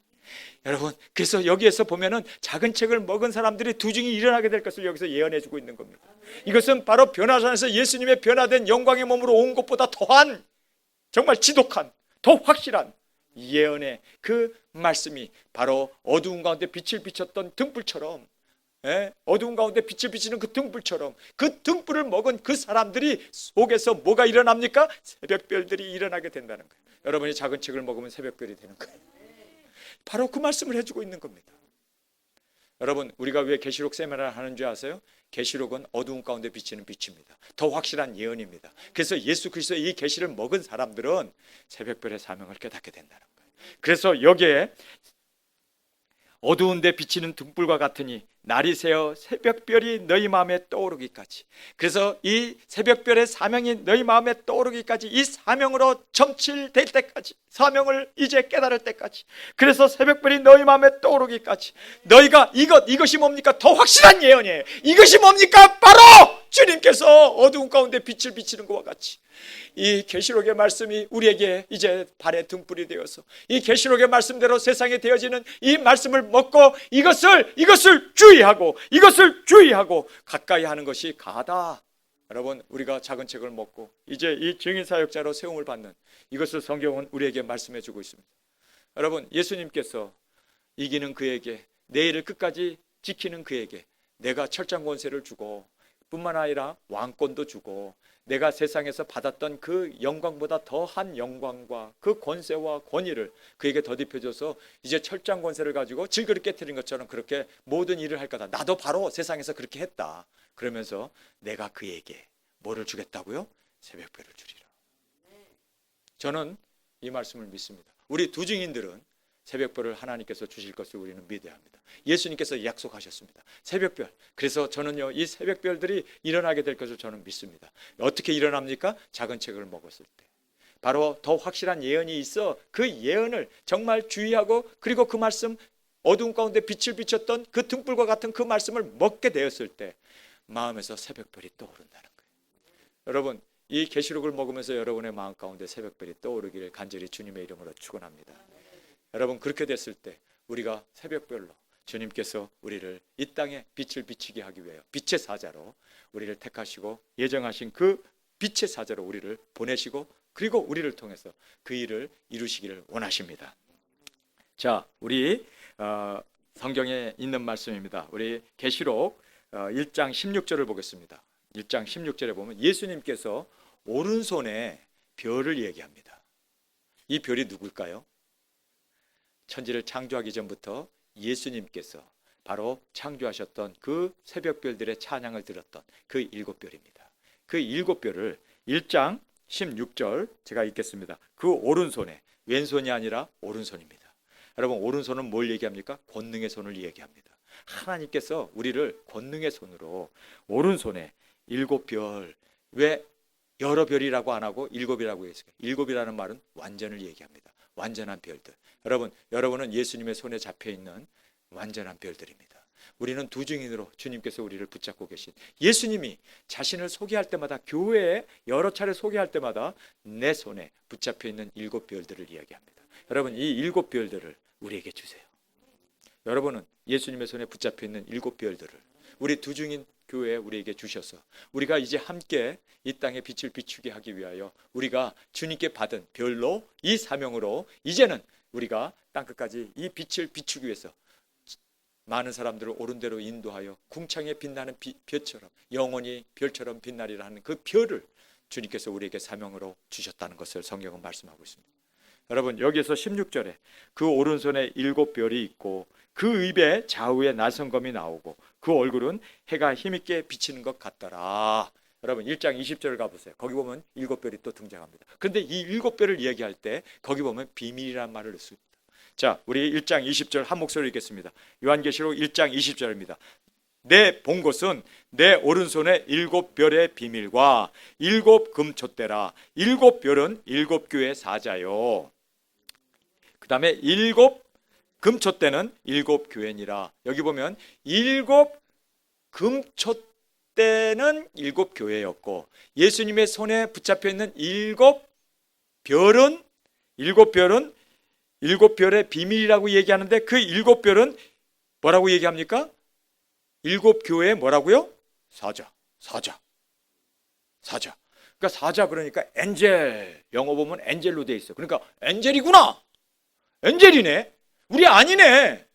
여러분, 그래서 여기에서 보면은 작은 책을 먹은 사람들이 두 증이 일어나게 될 것을 여기서 예언해 주고 있는 겁니다. 이것은 바로 변화산에서 예수님의 변화된 영광의 몸으로 온 것보다 더한, 정말 지독한, 더 확실한 예언의 그 말씀이 바로 어두운 가운데 빛을 비쳤던 등불처럼, 어두운 가운데 빛을 비치는 그 등불처럼, 그 등불을 먹은 그 사람들이 속에서 뭐가 일어납니까? 새벽별들이 일어나게 된다는 거예요. 여러분이 작은 책을 먹으면 새벽별이 되는 거예요. 바로 그 말씀을 해주고 있는 겁니다. 여러분, 우리가 왜 계시록 세미나를 하는 줄 아세요? 계시록은 어두운 가운데 비치는 빛입니다. 더 확실한 예언입니다. 그래서 예수 그리스도의 이 계시를 먹은 사람들은 새벽별의 사명을 깨닫게 된다는 거예요. 그래서 여기에 어두운 데 비치는 등불과 같으니 날이 새어 새벽별이 너희 마음에 떠오르기까지. 그래서 이 새벽별의 사명이 너희 마음에 떠오르기까지, 이 사명으로 점칠될 때까지, 사명을 이제 깨달을 때까지, 그래서 새벽별이 너희 마음에 떠오르기까지. 너희가 이것이 뭡니까? 더 확실한 예언이에요. 이것이 뭡니까? 바로 주님께서 어두운 가운데 빛을 비치는 것과 같이 이 계시록의 말씀이 우리에게 이제 발의 등불이 되어서 이 계시록의 말씀대로 세상에 되어지는 이 말씀을 먹고 이것을 주의하고 가까이 하는 것이 가하다. 여러분, 우리가 작은 책을 먹고 이제 이 증인사역자로 세움을 받는 이것을 성경은 우리에게 말씀해 주고 있습니다. 여러분, 예수님께서 이기는 그에게, 내일을 끝까지 지키는 그에게 내가 철장 권세를 주고 뿐만 아니라 왕권도 주고 내가 세상에서 받았던 그 영광보다 더한 영광과 그 권세와 권위를 그에게 더딥혀줘서 이제 철장 권세를 가지고 질그릇 깨트린 것처럼 그렇게 모든 일을 할 거다. 나도 바로 세상에서 그렇게 했다. 그러면서 내가 그에게 뭐를 주겠다고요? 새벽별을 주리라. 저는 이 말씀을 믿습니다. 우리 두 증인들은 새벽별을 하나님께서 주실 것을 우리는 믿어야 합니다. 예수님께서 약속하셨습니다. 새벽별. 그래서 저는요, 이 새벽별들이 일어나게 될 것을 저는 믿습니다. 어떻게 일어납니까? 작은 책을 먹었을 때. 바로 더 확실한 예언이 있어 그 예언을 정말 주의하고, 그리고 그 말씀, 어두운 가운데 빛을 비췄던 그 등불과 같은 그 말씀을 먹게 되었을 때 마음에서 새벽별이 떠오른다는 거예요. 여러분, 이 계시록을 먹으면서 여러분의 마음 가운데 새벽별이 떠오르기를 간절히 주님의 이름으로 축원합니다. 여러분, 그렇게 됐을 때 우리가 새벽별로 주님께서 우리를 이 땅에 빛을 비치게 하기 위하여 빛의 사자로 우리를 택하시고 예정하신 그 빛의 사자로 우리를 보내시고, 그리고 우리를 통해서 그 일을 이루시기를 원하십니다. 자, 우리 성경에 있는 말씀입니다. 우리 계시록 1장 16절을 보겠습니다. 1장 16절에 보면 예수님께서 오른손에 별을 얘기합니다. 이 별이 누굴까요? 천지를 창조하기 전부터 예수님께서 바로 창조하셨던 그 새벽별들의 찬양을 들었던 그 7별입니다. 그 7별을 1장 16절 제가 읽겠습니다. 그 오른손에, 왼손이 아니라 오른손입니다. 여러분, 오른손은 뭘 얘기합니까? 권능의 손을 얘기합니다. 하나님께서 우리를 권능의 손으로 오른손에 7별, 왜 여러 별이라고 안 하고 7이라고 했을까요? 7이라는 말은 완전을 얘기합니다. 완전한 별들. 여러분은 예수님의 손에 잡혀 있는 완전한 별들입니다. 우리는 두 증인으로 주님께서 우리를 붙잡고 계신, 예수님이 자신을 소개할 때마다, 교회에 여러 차례 소개할 때마다 내 손에 붙잡혀 있는 7별들을 이야기합니다. 여러분, 이 7별들을 우리에게 주세요. 여러분은 예수님의 손에 붙잡혀 있는 7별들을 우리 두 증인 교회에 우리에게 주셔서 우리가 이제 함께 이 땅에 빛을 비추게 하기 위하여 우리가 주님께 받은 별로, 이 사명으로 이제는 우리가 땅끝까지 이 빛을 비추기 위해서 많은 사람들을 옳은 대로 인도하여 궁창에 빛나는 별처럼 영원히 별처럼 빛나리라 하는 그 별을 주님께서 우리에게 사명으로 주셨다는 것을 성경은 말씀하고 있습니다. 여러분, 여기에서 16절에 그 오른손에 7별이 있고 그 입에 좌우에 날성검이 나오고 그 얼굴은 해가 힘있게 비치는 것 같더라. 여러분, 1장 20절을 가보세요. 거기 보면 7별이 또 등장합니다. 그런데 이 7별을 이야기할 때 거기 보면 비밀이라는 말을 넣습니다. 자, 우리 1장 20절 한 목소리로 읽겠습니다. 요한계시록 1장 20절입니다. 내 본 것은 내 오른손에 7별의 비밀과 7 금촛대라. 7별은 7교회 사자요. 그 다음에 7 금촛대는 7교회니라. 여기 보면 7 금촛대는 7교회였고 예수님의 손에 붙잡혀 있는 7별은 7별의 비밀이라고 얘기하는데 그 7별은 뭐라고 얘기합니까? 7교회의 뭐라고요? 사자. 그러니까 사자, 그러니까 엔젤. 영어 보면 엔젤로 돼 있어. 그러니까 엔젤이구나. 엔젤이네. 우리 아니네.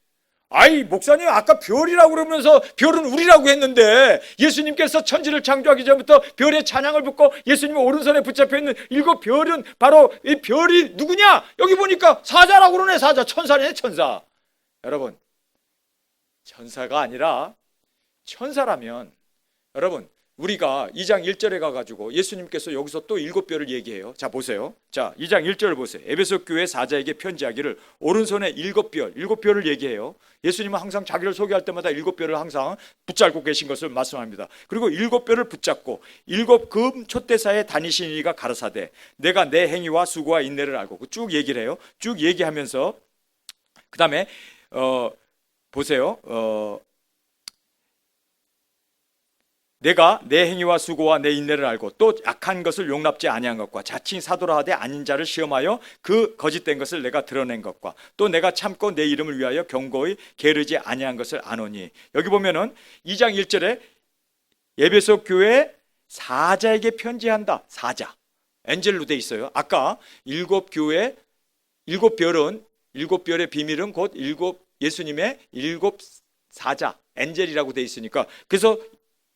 아이, 목사님 아까 별이라고 그러면서 별은 우리라고 했는데 예수님께서 천지를 창조하기 전부터 별의 찬양을 듣고 예수님의 오른손에 붙잡혀 있는 7별은 바로 이 별이 누구냐? 여기 보니까 사자라고 그러네. 사자. 천사네, 천사. 여러분, 천사가 아니라 천사라면, 여러분, 우리가 2장 1절에 가가지고 예수님께서 여기서 또 7별을 얘기해요. 자, 보세요. 자, 2장 1절을 보세요. 에베소 교회 사자에게 편지하기를 오른손에 7별을 얘기해요. 예수님은 항상 자기를 소개할 때마다 7별을 항상 붙잡고 계신 것을 말씀합니다. 그리고 7별을 붙잡고 7 금촛대사에 다니시는 이가 가라사대 내가 내 행위와 수고와 인내를 알고, 쭉 얘기를 해요. 쭉 얘기하면서 그 다음에 보세요. 내가 내 행위와 수고와 내 인내를 알고 또 악한 것을 용납지 아니한 것과 자칭 사도라 하되 아닌 자를 시험하여 그 거짓된 것을 내가 드러낸 것과 또 내가 참고 내 이름을 위하여 경고히 게으르지 아니한 것을 아노니. 여기 보면은 2장 1절에 에베소 교회 사자에게 편지한다. 사자, 엔젤로 돼 있어요. 아까 7교회 7별은 7별의 비밀은 곧 예수님의 7 사자, 엔젤이라고 돼 있으니까, 그래서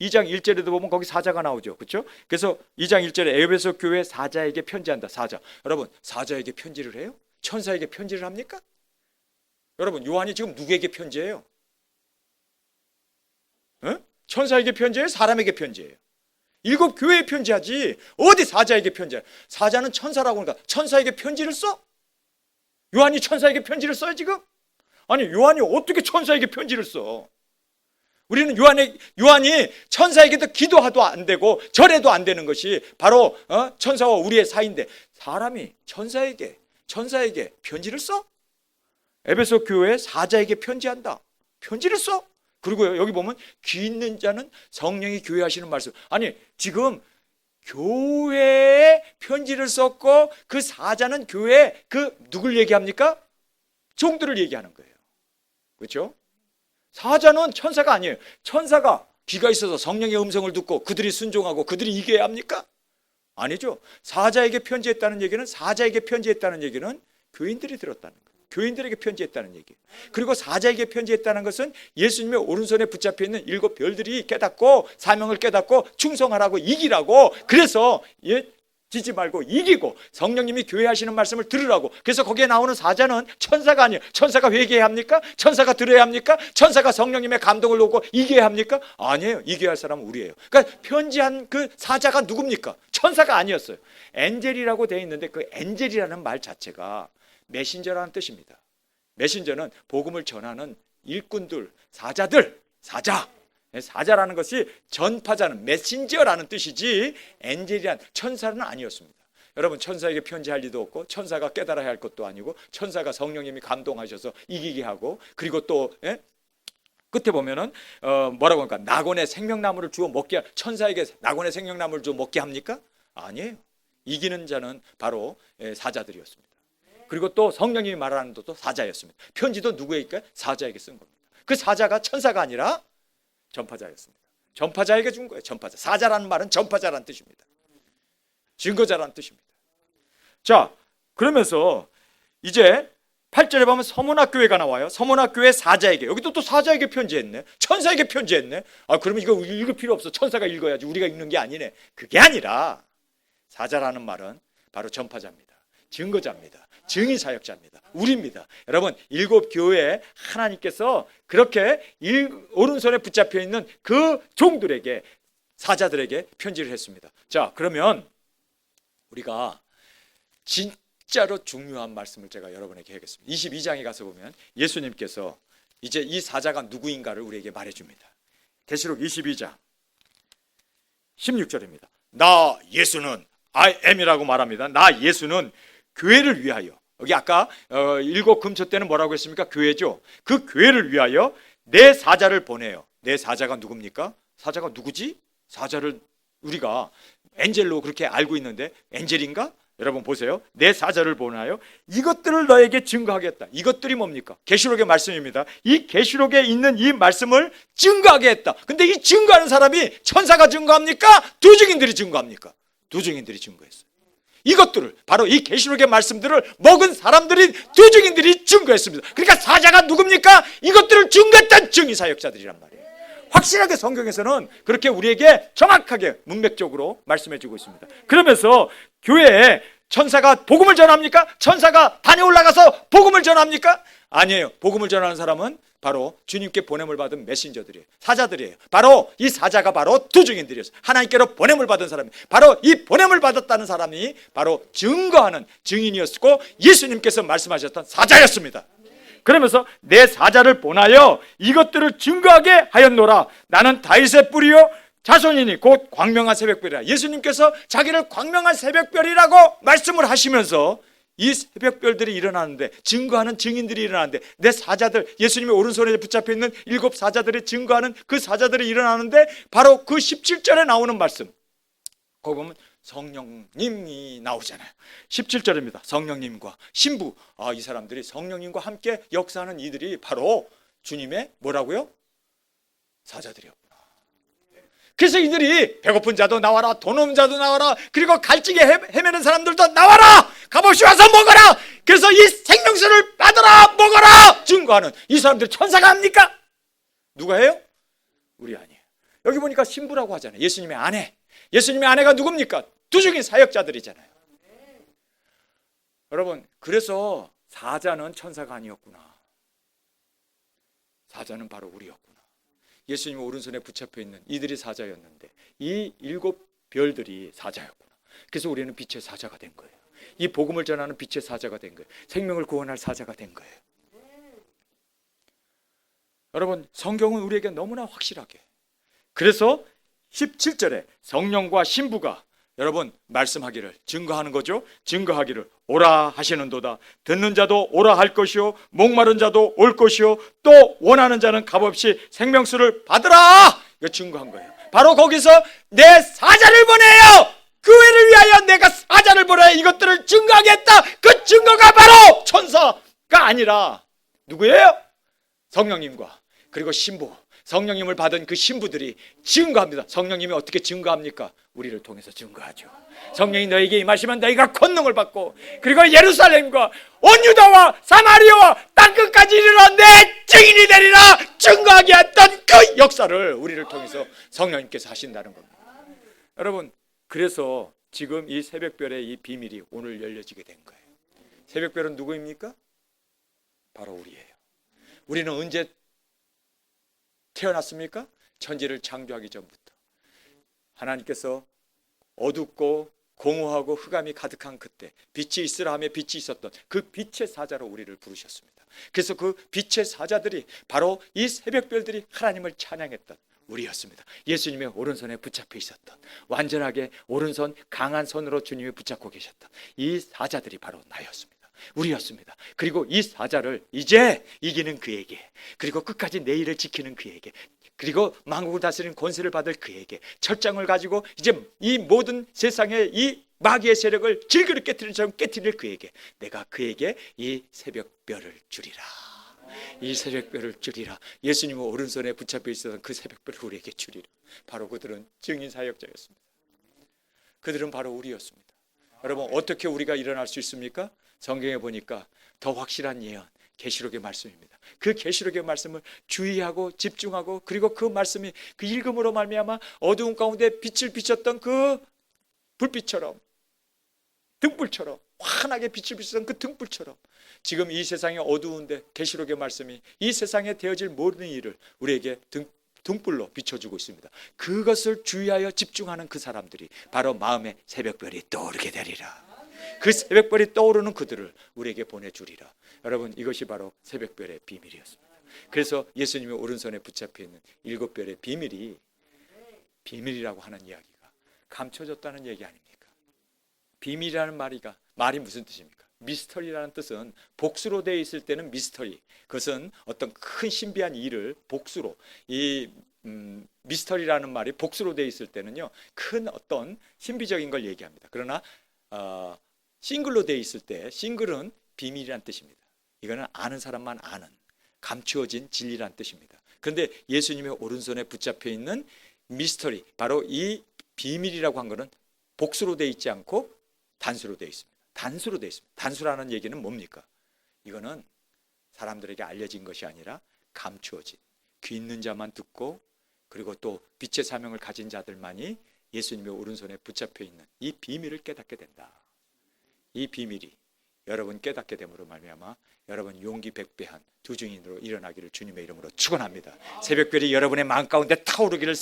2장 1절에도 보면 거기 사자가 나오죠. 그렇죠? 그래서 2장 1절에 에베소 교회 사자에게 편지한다. 사자. 여러분, 사자에게 편지를 해요? 천사에게 편지를 합니까? 여러분, 요한이 지금 누구에게 편지해요? 천사에게 편지해요? 사람에게 편지해요? 7교회에 편지하지 어디 사자에게 편지해요? 사자는 천사라고 하니까 천사에게 편지를 써? 요한이 천사에게 편지를 써요 지금? 아니, 요한이 어떻게 천사에게 편지를 써? 우리는 요한이 천사에게도 기도해도 안 되고 절해도 안 되는 것이 바로 천사와 우리의 사이인데, 사람이 천사에게 편지를 써? 에베소 교회 사자에게 편지한다. 편지를 써? 그리고 여기 보면 귀 있는 자는 성령이 교회하시는 말씀. 아니, 지금 교회에 편지를 썼고 그 사자는 교회에 누굴 얘기합니까? 종들을 얘기하는 거예요. 그렇죠? 사자는 천사가 아니에요. 천사가 귀가 있어서 성령의 음성을 듣고 그들이 순종하고 그들이 이겨야 합니까? 아니죠. 사자에게 편지했다는 얘기는 교인들이 들었다는 거예요. 교인들에게 편지했다는 얘기예요. 그리고 사자에게 편지했다는 것은 예수님의 오른손에 붙잡혀 있는 7 별들이 깨닫고 사명을 깨닫고 충성하라고, 이기라고, 그래서 지지 말고 이기고 성령님이 교회 하시는 말씀을 들으라고. 그래서 거기에 나오는 사자는 천사가 아니에요. 천사가 회개해야 합니까? 천사가 들어야 합니까? 천사가 성령님의 감동을 놓고 이겨야 합니까? 아니에요. 이겨야 할 사람은 우리예요. 그러니까 편지한 그 사자가 누굽니까? 천사가 아니었어요. 엔젤이라고 되어 있는데 그 엔젤이라는 말 자체가 메신저라는 뜻입니다. 메신저는 복음을 전하는 일꾼들, 사자들, 사자. 사자라는 것이 전파자는 메신저라는 뜻이지 엔젤이란 천사는 아니었습니다. 여러분, 천사에게 편지할 리도 없고 천사가 깨달아야 할 것도 아니고 천사가 성령님이 감동하셔서 이기게 하고, 그리고 또 끝에 보면은 뭐라고 할까? 낙원의 생명나무를 주어 먹게, 천사에게 낙원의 생명나무를 주어 먹게 합니까? 아니에요. 이기는 자는 바로 사자들이었습니다. 그리고 또 성령님이 말하는 것도 사자였습니다. 편지도 누구에게? 사자에게 쓴 겁니다. 그 사자가 천사가 아니라 전파자였습니다. 전파자에게 준 거예요. 전파자. 사자라는 말은 전파자라는 뜻입니다. 증거자라는 뜻입니다. 자, 그러면서 이제 8절에 보면 서문학교회가 나와요. 서문학교회 사자에게, 여기도 또 사자에게 편지했네. 천사에게 편지했네. 그러면 이거 읽을 필요 없어. 천사가 읽어야지. 우리가 읽는 게 아니네. 그게 아니라 사자라는 말은 바로 전파자입니다. 증거자입니다. 증인사역자입니다. 우리입니다. 여러분, 7 교회에 하나님께서 그렇게 오른손에 붙잡혀 있는 그 종들에게, 사자들에게 편지를 했습니다. 자, 그러면 우리가 진짜로 중요한 말씀을 제가 여러분에게 하겠습니다. 22장에 가서 보면 예수님께서 이제 이 사자가 누구인가를 우리에게 말해줍니다. 계시록 22장 16절입니다. 나 예수는 I am이라고 말합니다. 나 예수는 교회를 위하여, 여기 아까 7 금초 때는 뭐라고 했습니까? 교회죠. 그 교회를 위하여 내 사자를 보내요. 내 사자가 누굽니까? 사자가 누구지? 사자를 우리가 엔젤로 그렇게 알고 있는데 엔젤인가? 여러분 보세요. 내 사자를 보내요. 이것들을 너에게 증거하겠다. 이것들이 뭡니까? 계시록의 말씀입니다. 이 계시록에 있는 이 말씀을 증거하게 했다. 근데 이 증거하는 사람이 천사가 증거합니까? 두 증인들이 증거합니까? 두 증인들이 증거했어요. 이것들을, 바로 이 계시록의 말씀들을 먹은 사람들인 두 증인들이 증거했습니다. 그러니까 사자가 누굽니까? 이것들을 증거했던 증인사역자들이란 말이에요. 확실하게 성경에서는 그렇게 우리에게 정확하게 문맥적으로 말씀해주고 있습니다. 그러면서 교회에 천사가 복음을 전합니까? 천사가 단에 올라가서 복음을 전합니까? 아니에요. 복음을 전하는 사람은 바로 주님께 보냄을 받은 메신저들이에요. 사자들이에요. 바로 이 사자가 바로 두 증인들이었어요. 하나님께로 보냄을 받은 사람이, 바로 이 보냄을 받았다는 사람이 바로 증거하는 증인이었고 예수님께서 말씀하셨던 사자였습니다. 그러면서 내 사자를 보내어 이것들을 증거하게 하였노라. 나는 다윗의 뿌리요 자손이니 곧 광명한 새벽별이라. 예수님께서 자기를 광명한 새벽별이라고 말씀을 하시면서 이 새벽별들이 일어나는데, 증거하는 증인들이 일어나는데, 내 사자들, 예수님의 오른손에 붙잡혀 있는 7 사자들이 증거하는 그 사자들이 일어나는데, 바로 그 17절에 나오는 말씀, 거기 보면 성령님이 나오잖아요. 17절입니다. 성령님과 신부. 이 사람들이 성령님과 함께 역사하는 이들이 바로 주님의 뭐라고요? 사자들이었구나. 그래서 이들이 배고픈 자도 나와라, 돈 없는 자도 나와라, 그리고 갈증에 헤매는 사람들도 나와라, 값없이 와서 먹어라, 그래서 이 생명수를 받아라, 먹어라 증거하는 이 사람들 천사가 합니까? 누가 해요? 우리 아니에요. 여기 보니까 신부라고 하잖아요. 예수님의 아내. 예수님의 아내가 누굽니까? 두 증인 사역자들이잖아요. 여러분, 그래서 사자는 천사가 아니었구나. 사자는 바로 우리였구나. 예수님 오른손에 붙잡혀 있는 이들이 사자였는데 이 7 별들이 사자였구나. 그래서 우리는 빛의 사자가 된 거예요. 이 복음을 전하는 빛의 사자가 된 거예요. 생명을 구원할 사자가 된 거예요. 여러분, 성경은 우리에게 너무나 확실하게, 그래서 17절에 성령과 신부가 여러분 말씀하기를, 증거하는 거죠. 증거하기를 오라 하시는도다. 듣는 자도 오라 할 것이요, 목마른 자도 올 것이요, 또 원하는 자는 값없이 생명수를 받으라. 이거 증거한 거예요. 바로 거기서 내 사자를 보내요. 교회를 위하여 내가 사자를 보내요. 이것들을 증거하겠다. 그 증거가 바로 천사가 아니라 누구예요? 성령님과 그리고 신부, 성령님을 받은 그 신부들이 증거합니다. 성령님이 어떻게 증거합니까? 우리를 통해서 증거하죠. 성령이 너에게 임하시면 너희가 권능을 받고 그리고 예루살렘과 온 유다와 사마리아와 땅끝까지 이르러 내 증인이 되리라 증거하게 했던 그 역사를 우리를 통해서 성령님께서 하신다는 겁니다. 여러분, 그래서 지금 이 새벽별의 이 비밀이 오늘 열려지게 된 거예요. 새벽별은 누구입니까? 바로 우리예요. 우리는 언제 태어났습니까? 천지를 창조하기 전부터 하나님께서 어둡고 공허하고 흑암이 가득한 그때 빛이 있으라 하며 빛이 있었던 그 빛의 사자로 우리를 부르셨습니다. 그래서 그 빛의 사자들이 바로 이 새벽별들이 하나님을 찬양했던 우리였습니다. 예수님의 오른손에 붙잡혀 있었던, 완전하게 오른손 강한 손으로 주님이 붙잡고 계셨던 이 사자들이 바로 나였습니다. 우리였습니다. 그리고 이 사자를 이제 이기는 그에게, 그리고 끝까지 내 일을 지키는 그에게, 그리고 만국을 다스리는 권세를 받을 그에게, 철장을 가지고 이제 이 모든 세상의 이 마귀의 세력을 질그릇 깨트리는 처럼 깨트릴 그에게, 내가 그에게 이 새벽별을 주리라. 이 새벽별을 주리라. 예수님의 오른손에 붙잡혀 있었던 그 새벽별을 우리에게 주리라. 바로 그들은 증인 사역자였습니다. 그들은 바로 우리였습니다. 여러분, 어떻게 우리가 일어날 수 있습니까? 성경에 보니까 더 확실한 예언, 계시록의 말씀입니다. 그 계시록의 말씀을 주의하고 집중하고, 그리고 그 말씀이 그 읽음으로 말미암아 어두운 가운데 빛을 비췄던 그 불빛처럼, 등불처럼, 환하게 빛을 비추던 그 등불처럼 지금 이 세상이 어두운데 계시록의 말씀이 이 세상에 되어질 모든 일을 우리에게 등불로 비춰주고 있습니다. 그것을 주의하여 집중하는 그 사람들이 바로 마음의 새벽별이 떠오르게 되리라. 그 새벽별이 떠오르는 그들을 우리에게 보내주리라. 여러분, 이것이 바로 새벽별의 비밀이었습니다. 그래서 예수님의 오른손에 붙잡혀 있는 7별의 비밀이, 비밀이라고 하는 이야기가 감춰졌다는 얘기 아닙니까? 비밀이라는 말이 무슨 뜻입니까? 미스터리라는 뜻은 복수로 되어 있을 때는 미스터리, 그것은 어떤 큰 신비한 일을 복수로, 이 미스터리라는 말이 복수로 되어 있을 때는요, 큰 어떤 신비적인 걸 얘기합니다. 그러나 싱글로 되어 있을 때, 싱글은 비밀이란 뜻입니다. 이거는 아는 사람만 아는, 감추어진 진리란 뜻입니다. 그런데 예수님의 오른손에 붙잡혀 있는 미스터리, 바로 이 비밀이라고 한 것은 복수로 되어 있지 않고 단수로 되어 있습니다. 단수로 되어 있습니다. 단수라는 얘기는 뭡니까? 이거는 사람들에게 알려진 것이 아니라 감추어진, 귀 있는 자만 듣고, 그리고 또 빛의 사명을 가진 자들만이 예수님의 오른손에 붙잡혀 있는 이 비밀을 깨닫게 된다. 이 비밀이 여러분 깨닫게 됨으로 말미암아 여러분 용기 백배한 두 증인으로 일어나기를 주님의 이름으로 축원합니다. 새벽별이 여러분의 마음 가운데 타오르기를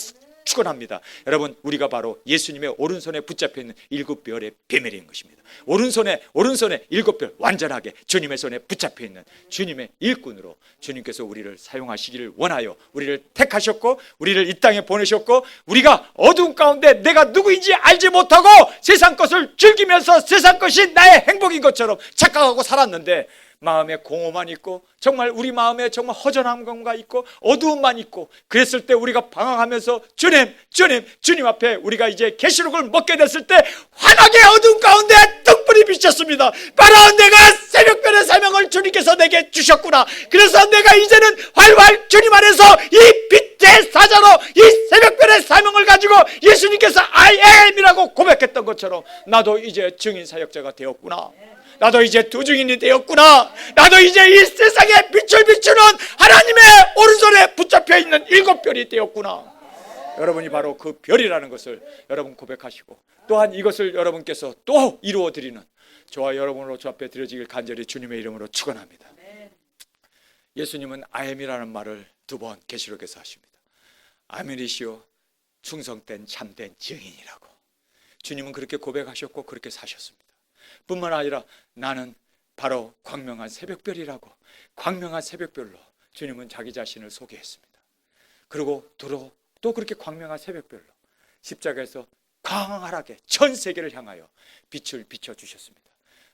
축원합니다. 여러분, 우리가 바로 예수님의 오른손에 붙잡혀 있는 7별의 비밀인 것입니다. 오른손에 7별 완전하게 주님의 손에 붙잡혀 있는 주님의 일꾼으로 주님께서 우리를 사용하시기를 원하여 우리를 택하셨고, 우리를 이 땅에 보내셨고, 우리가 어두운 가운데 내가 누구인지 알지 못하고 세상 것을 즐기면서 세상 것이 나의 행복인 것처럼 착각하고 살았는데, 마음에 공허만 있고, 정말 우리 마음에 정말 허전함과 있고 어두움만 있고, 그랬을 때 우리가 방황하면서 주님 앞에 우리가 이제 계시록을 먹게 됐을 때 환하게 어두운 가운데 등불이 비쳤습니다. 바로 내가 새벽별의 사명을 주님께서 내게 주셨구나. 그래서 내가 이제는 활활 주님 안에서 이 빛의 사자로 이 새벽별의 사명을 가지고 예수님께서 I am이라고 고백했던 것처럼 나도 이제 증인 사역자가 되었구나. 나도 이제 두 증인이 되었구나. 나도 이제 이 세상에 빛을 비추는 하나님의 오른손에 붙잡혀 있는 7별이 되었구나. 여러분이 바로 그 별이라는 것을 여러분 고백하시고, 또한 이것을 여러분께서 또 이루어드리는 저와 여러분으로 주 앞에 드려지길 간절히 주님의 이름으로 축원합니다. 예수님은 아멘이라는 말을 2번 계시록에서 하십니다. 아멘이시오, 충성된 참된 증인이라고. 주님은 그렇게 고백하셨고 그렇게 사셨습니다. 뿐만 아니라 나는 바로 광명한 새벽별이라고, 광명한 새벽별로 주님은 자기 자신을 소개했습니다. 그리고 또 그렇게 광명한 새벽별로 십자가에서 광활하게 전 세계를 향하여 빛을 비춰주셨습니다.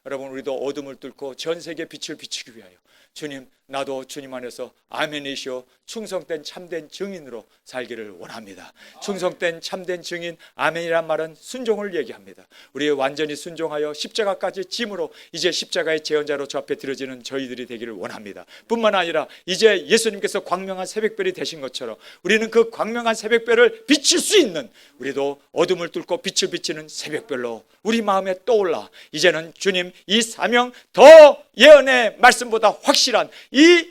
여러분, 우리도 어둠을 뚫고 전 세계 빛을 비추기 위하여 주님, 나도 주님 안에서 아멘이시오 충성된 참된 증인으로 살기를 원합니다. 충성된 참된 증인, 아멘이란 말은 순종을 얘기합니다. 우리 완전히 순종하여 십자가까지 짐으로 이제 십자가의 제언자로 저 앞에 드려지는 저희들이 되기를 원합니다. 뿐만 아니라 이제 예수님께서 광명한 새벽별이 되신 것처럼 우리는 그 광명한 새벽별을 비칠 수 있는, 우리도 어둠을 뚫고 빛을 비치는 새벽별로 우리 마음에 떠올라 이제는 주님, 이 사명, 더 예언의 말씀보다 확실한 이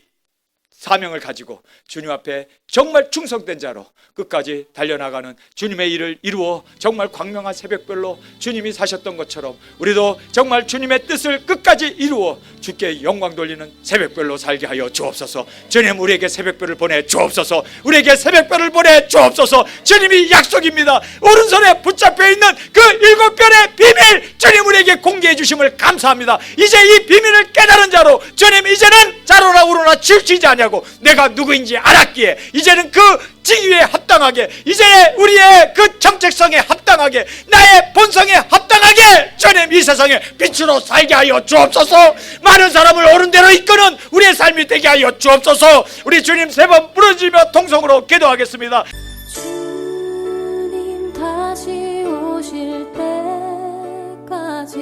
사명을 가지고 주님 앞에 정말 충성된 자로 끝까지 달려나가는 주님의 일을 이루어 정말 광명한 새벽별로 주님이 사셨던 것처럼 우리도 정말 주님의 뜻을 끝까지 이루어 주께 영광 돌리는 새벽별로 살게 하여 주옵소서. 주님, 우리에게 새벽별을 보내 주옵소서. 우리에게 새벽별을 보내 주옵소서. 주님이 약속입니다. 오른손에 붙잡혀 있는 그 7별의 비밀, 주님 우리에게 공개해 주심을 감사합니다. 이제 이 비밀을 깨달은 자로 주님, 이제는 자로나 우로나 치우치지 아니하고 내가 누구인지 알았기에 이제는 그 직위에 합당하게, 이제 우리의 그 정체성에 합당하게, 나의 본성에 합당하게 주님 이 세상에 빛으로 살게 하여 주옵소서. 많은 사람을 옳은 대로 이끄는 우리의 삶이 되게 하여 주옵소서. 우리 주님 3번 부르짖으며 통성으로 기도하겠습니다. 주님 다시 오실 때까지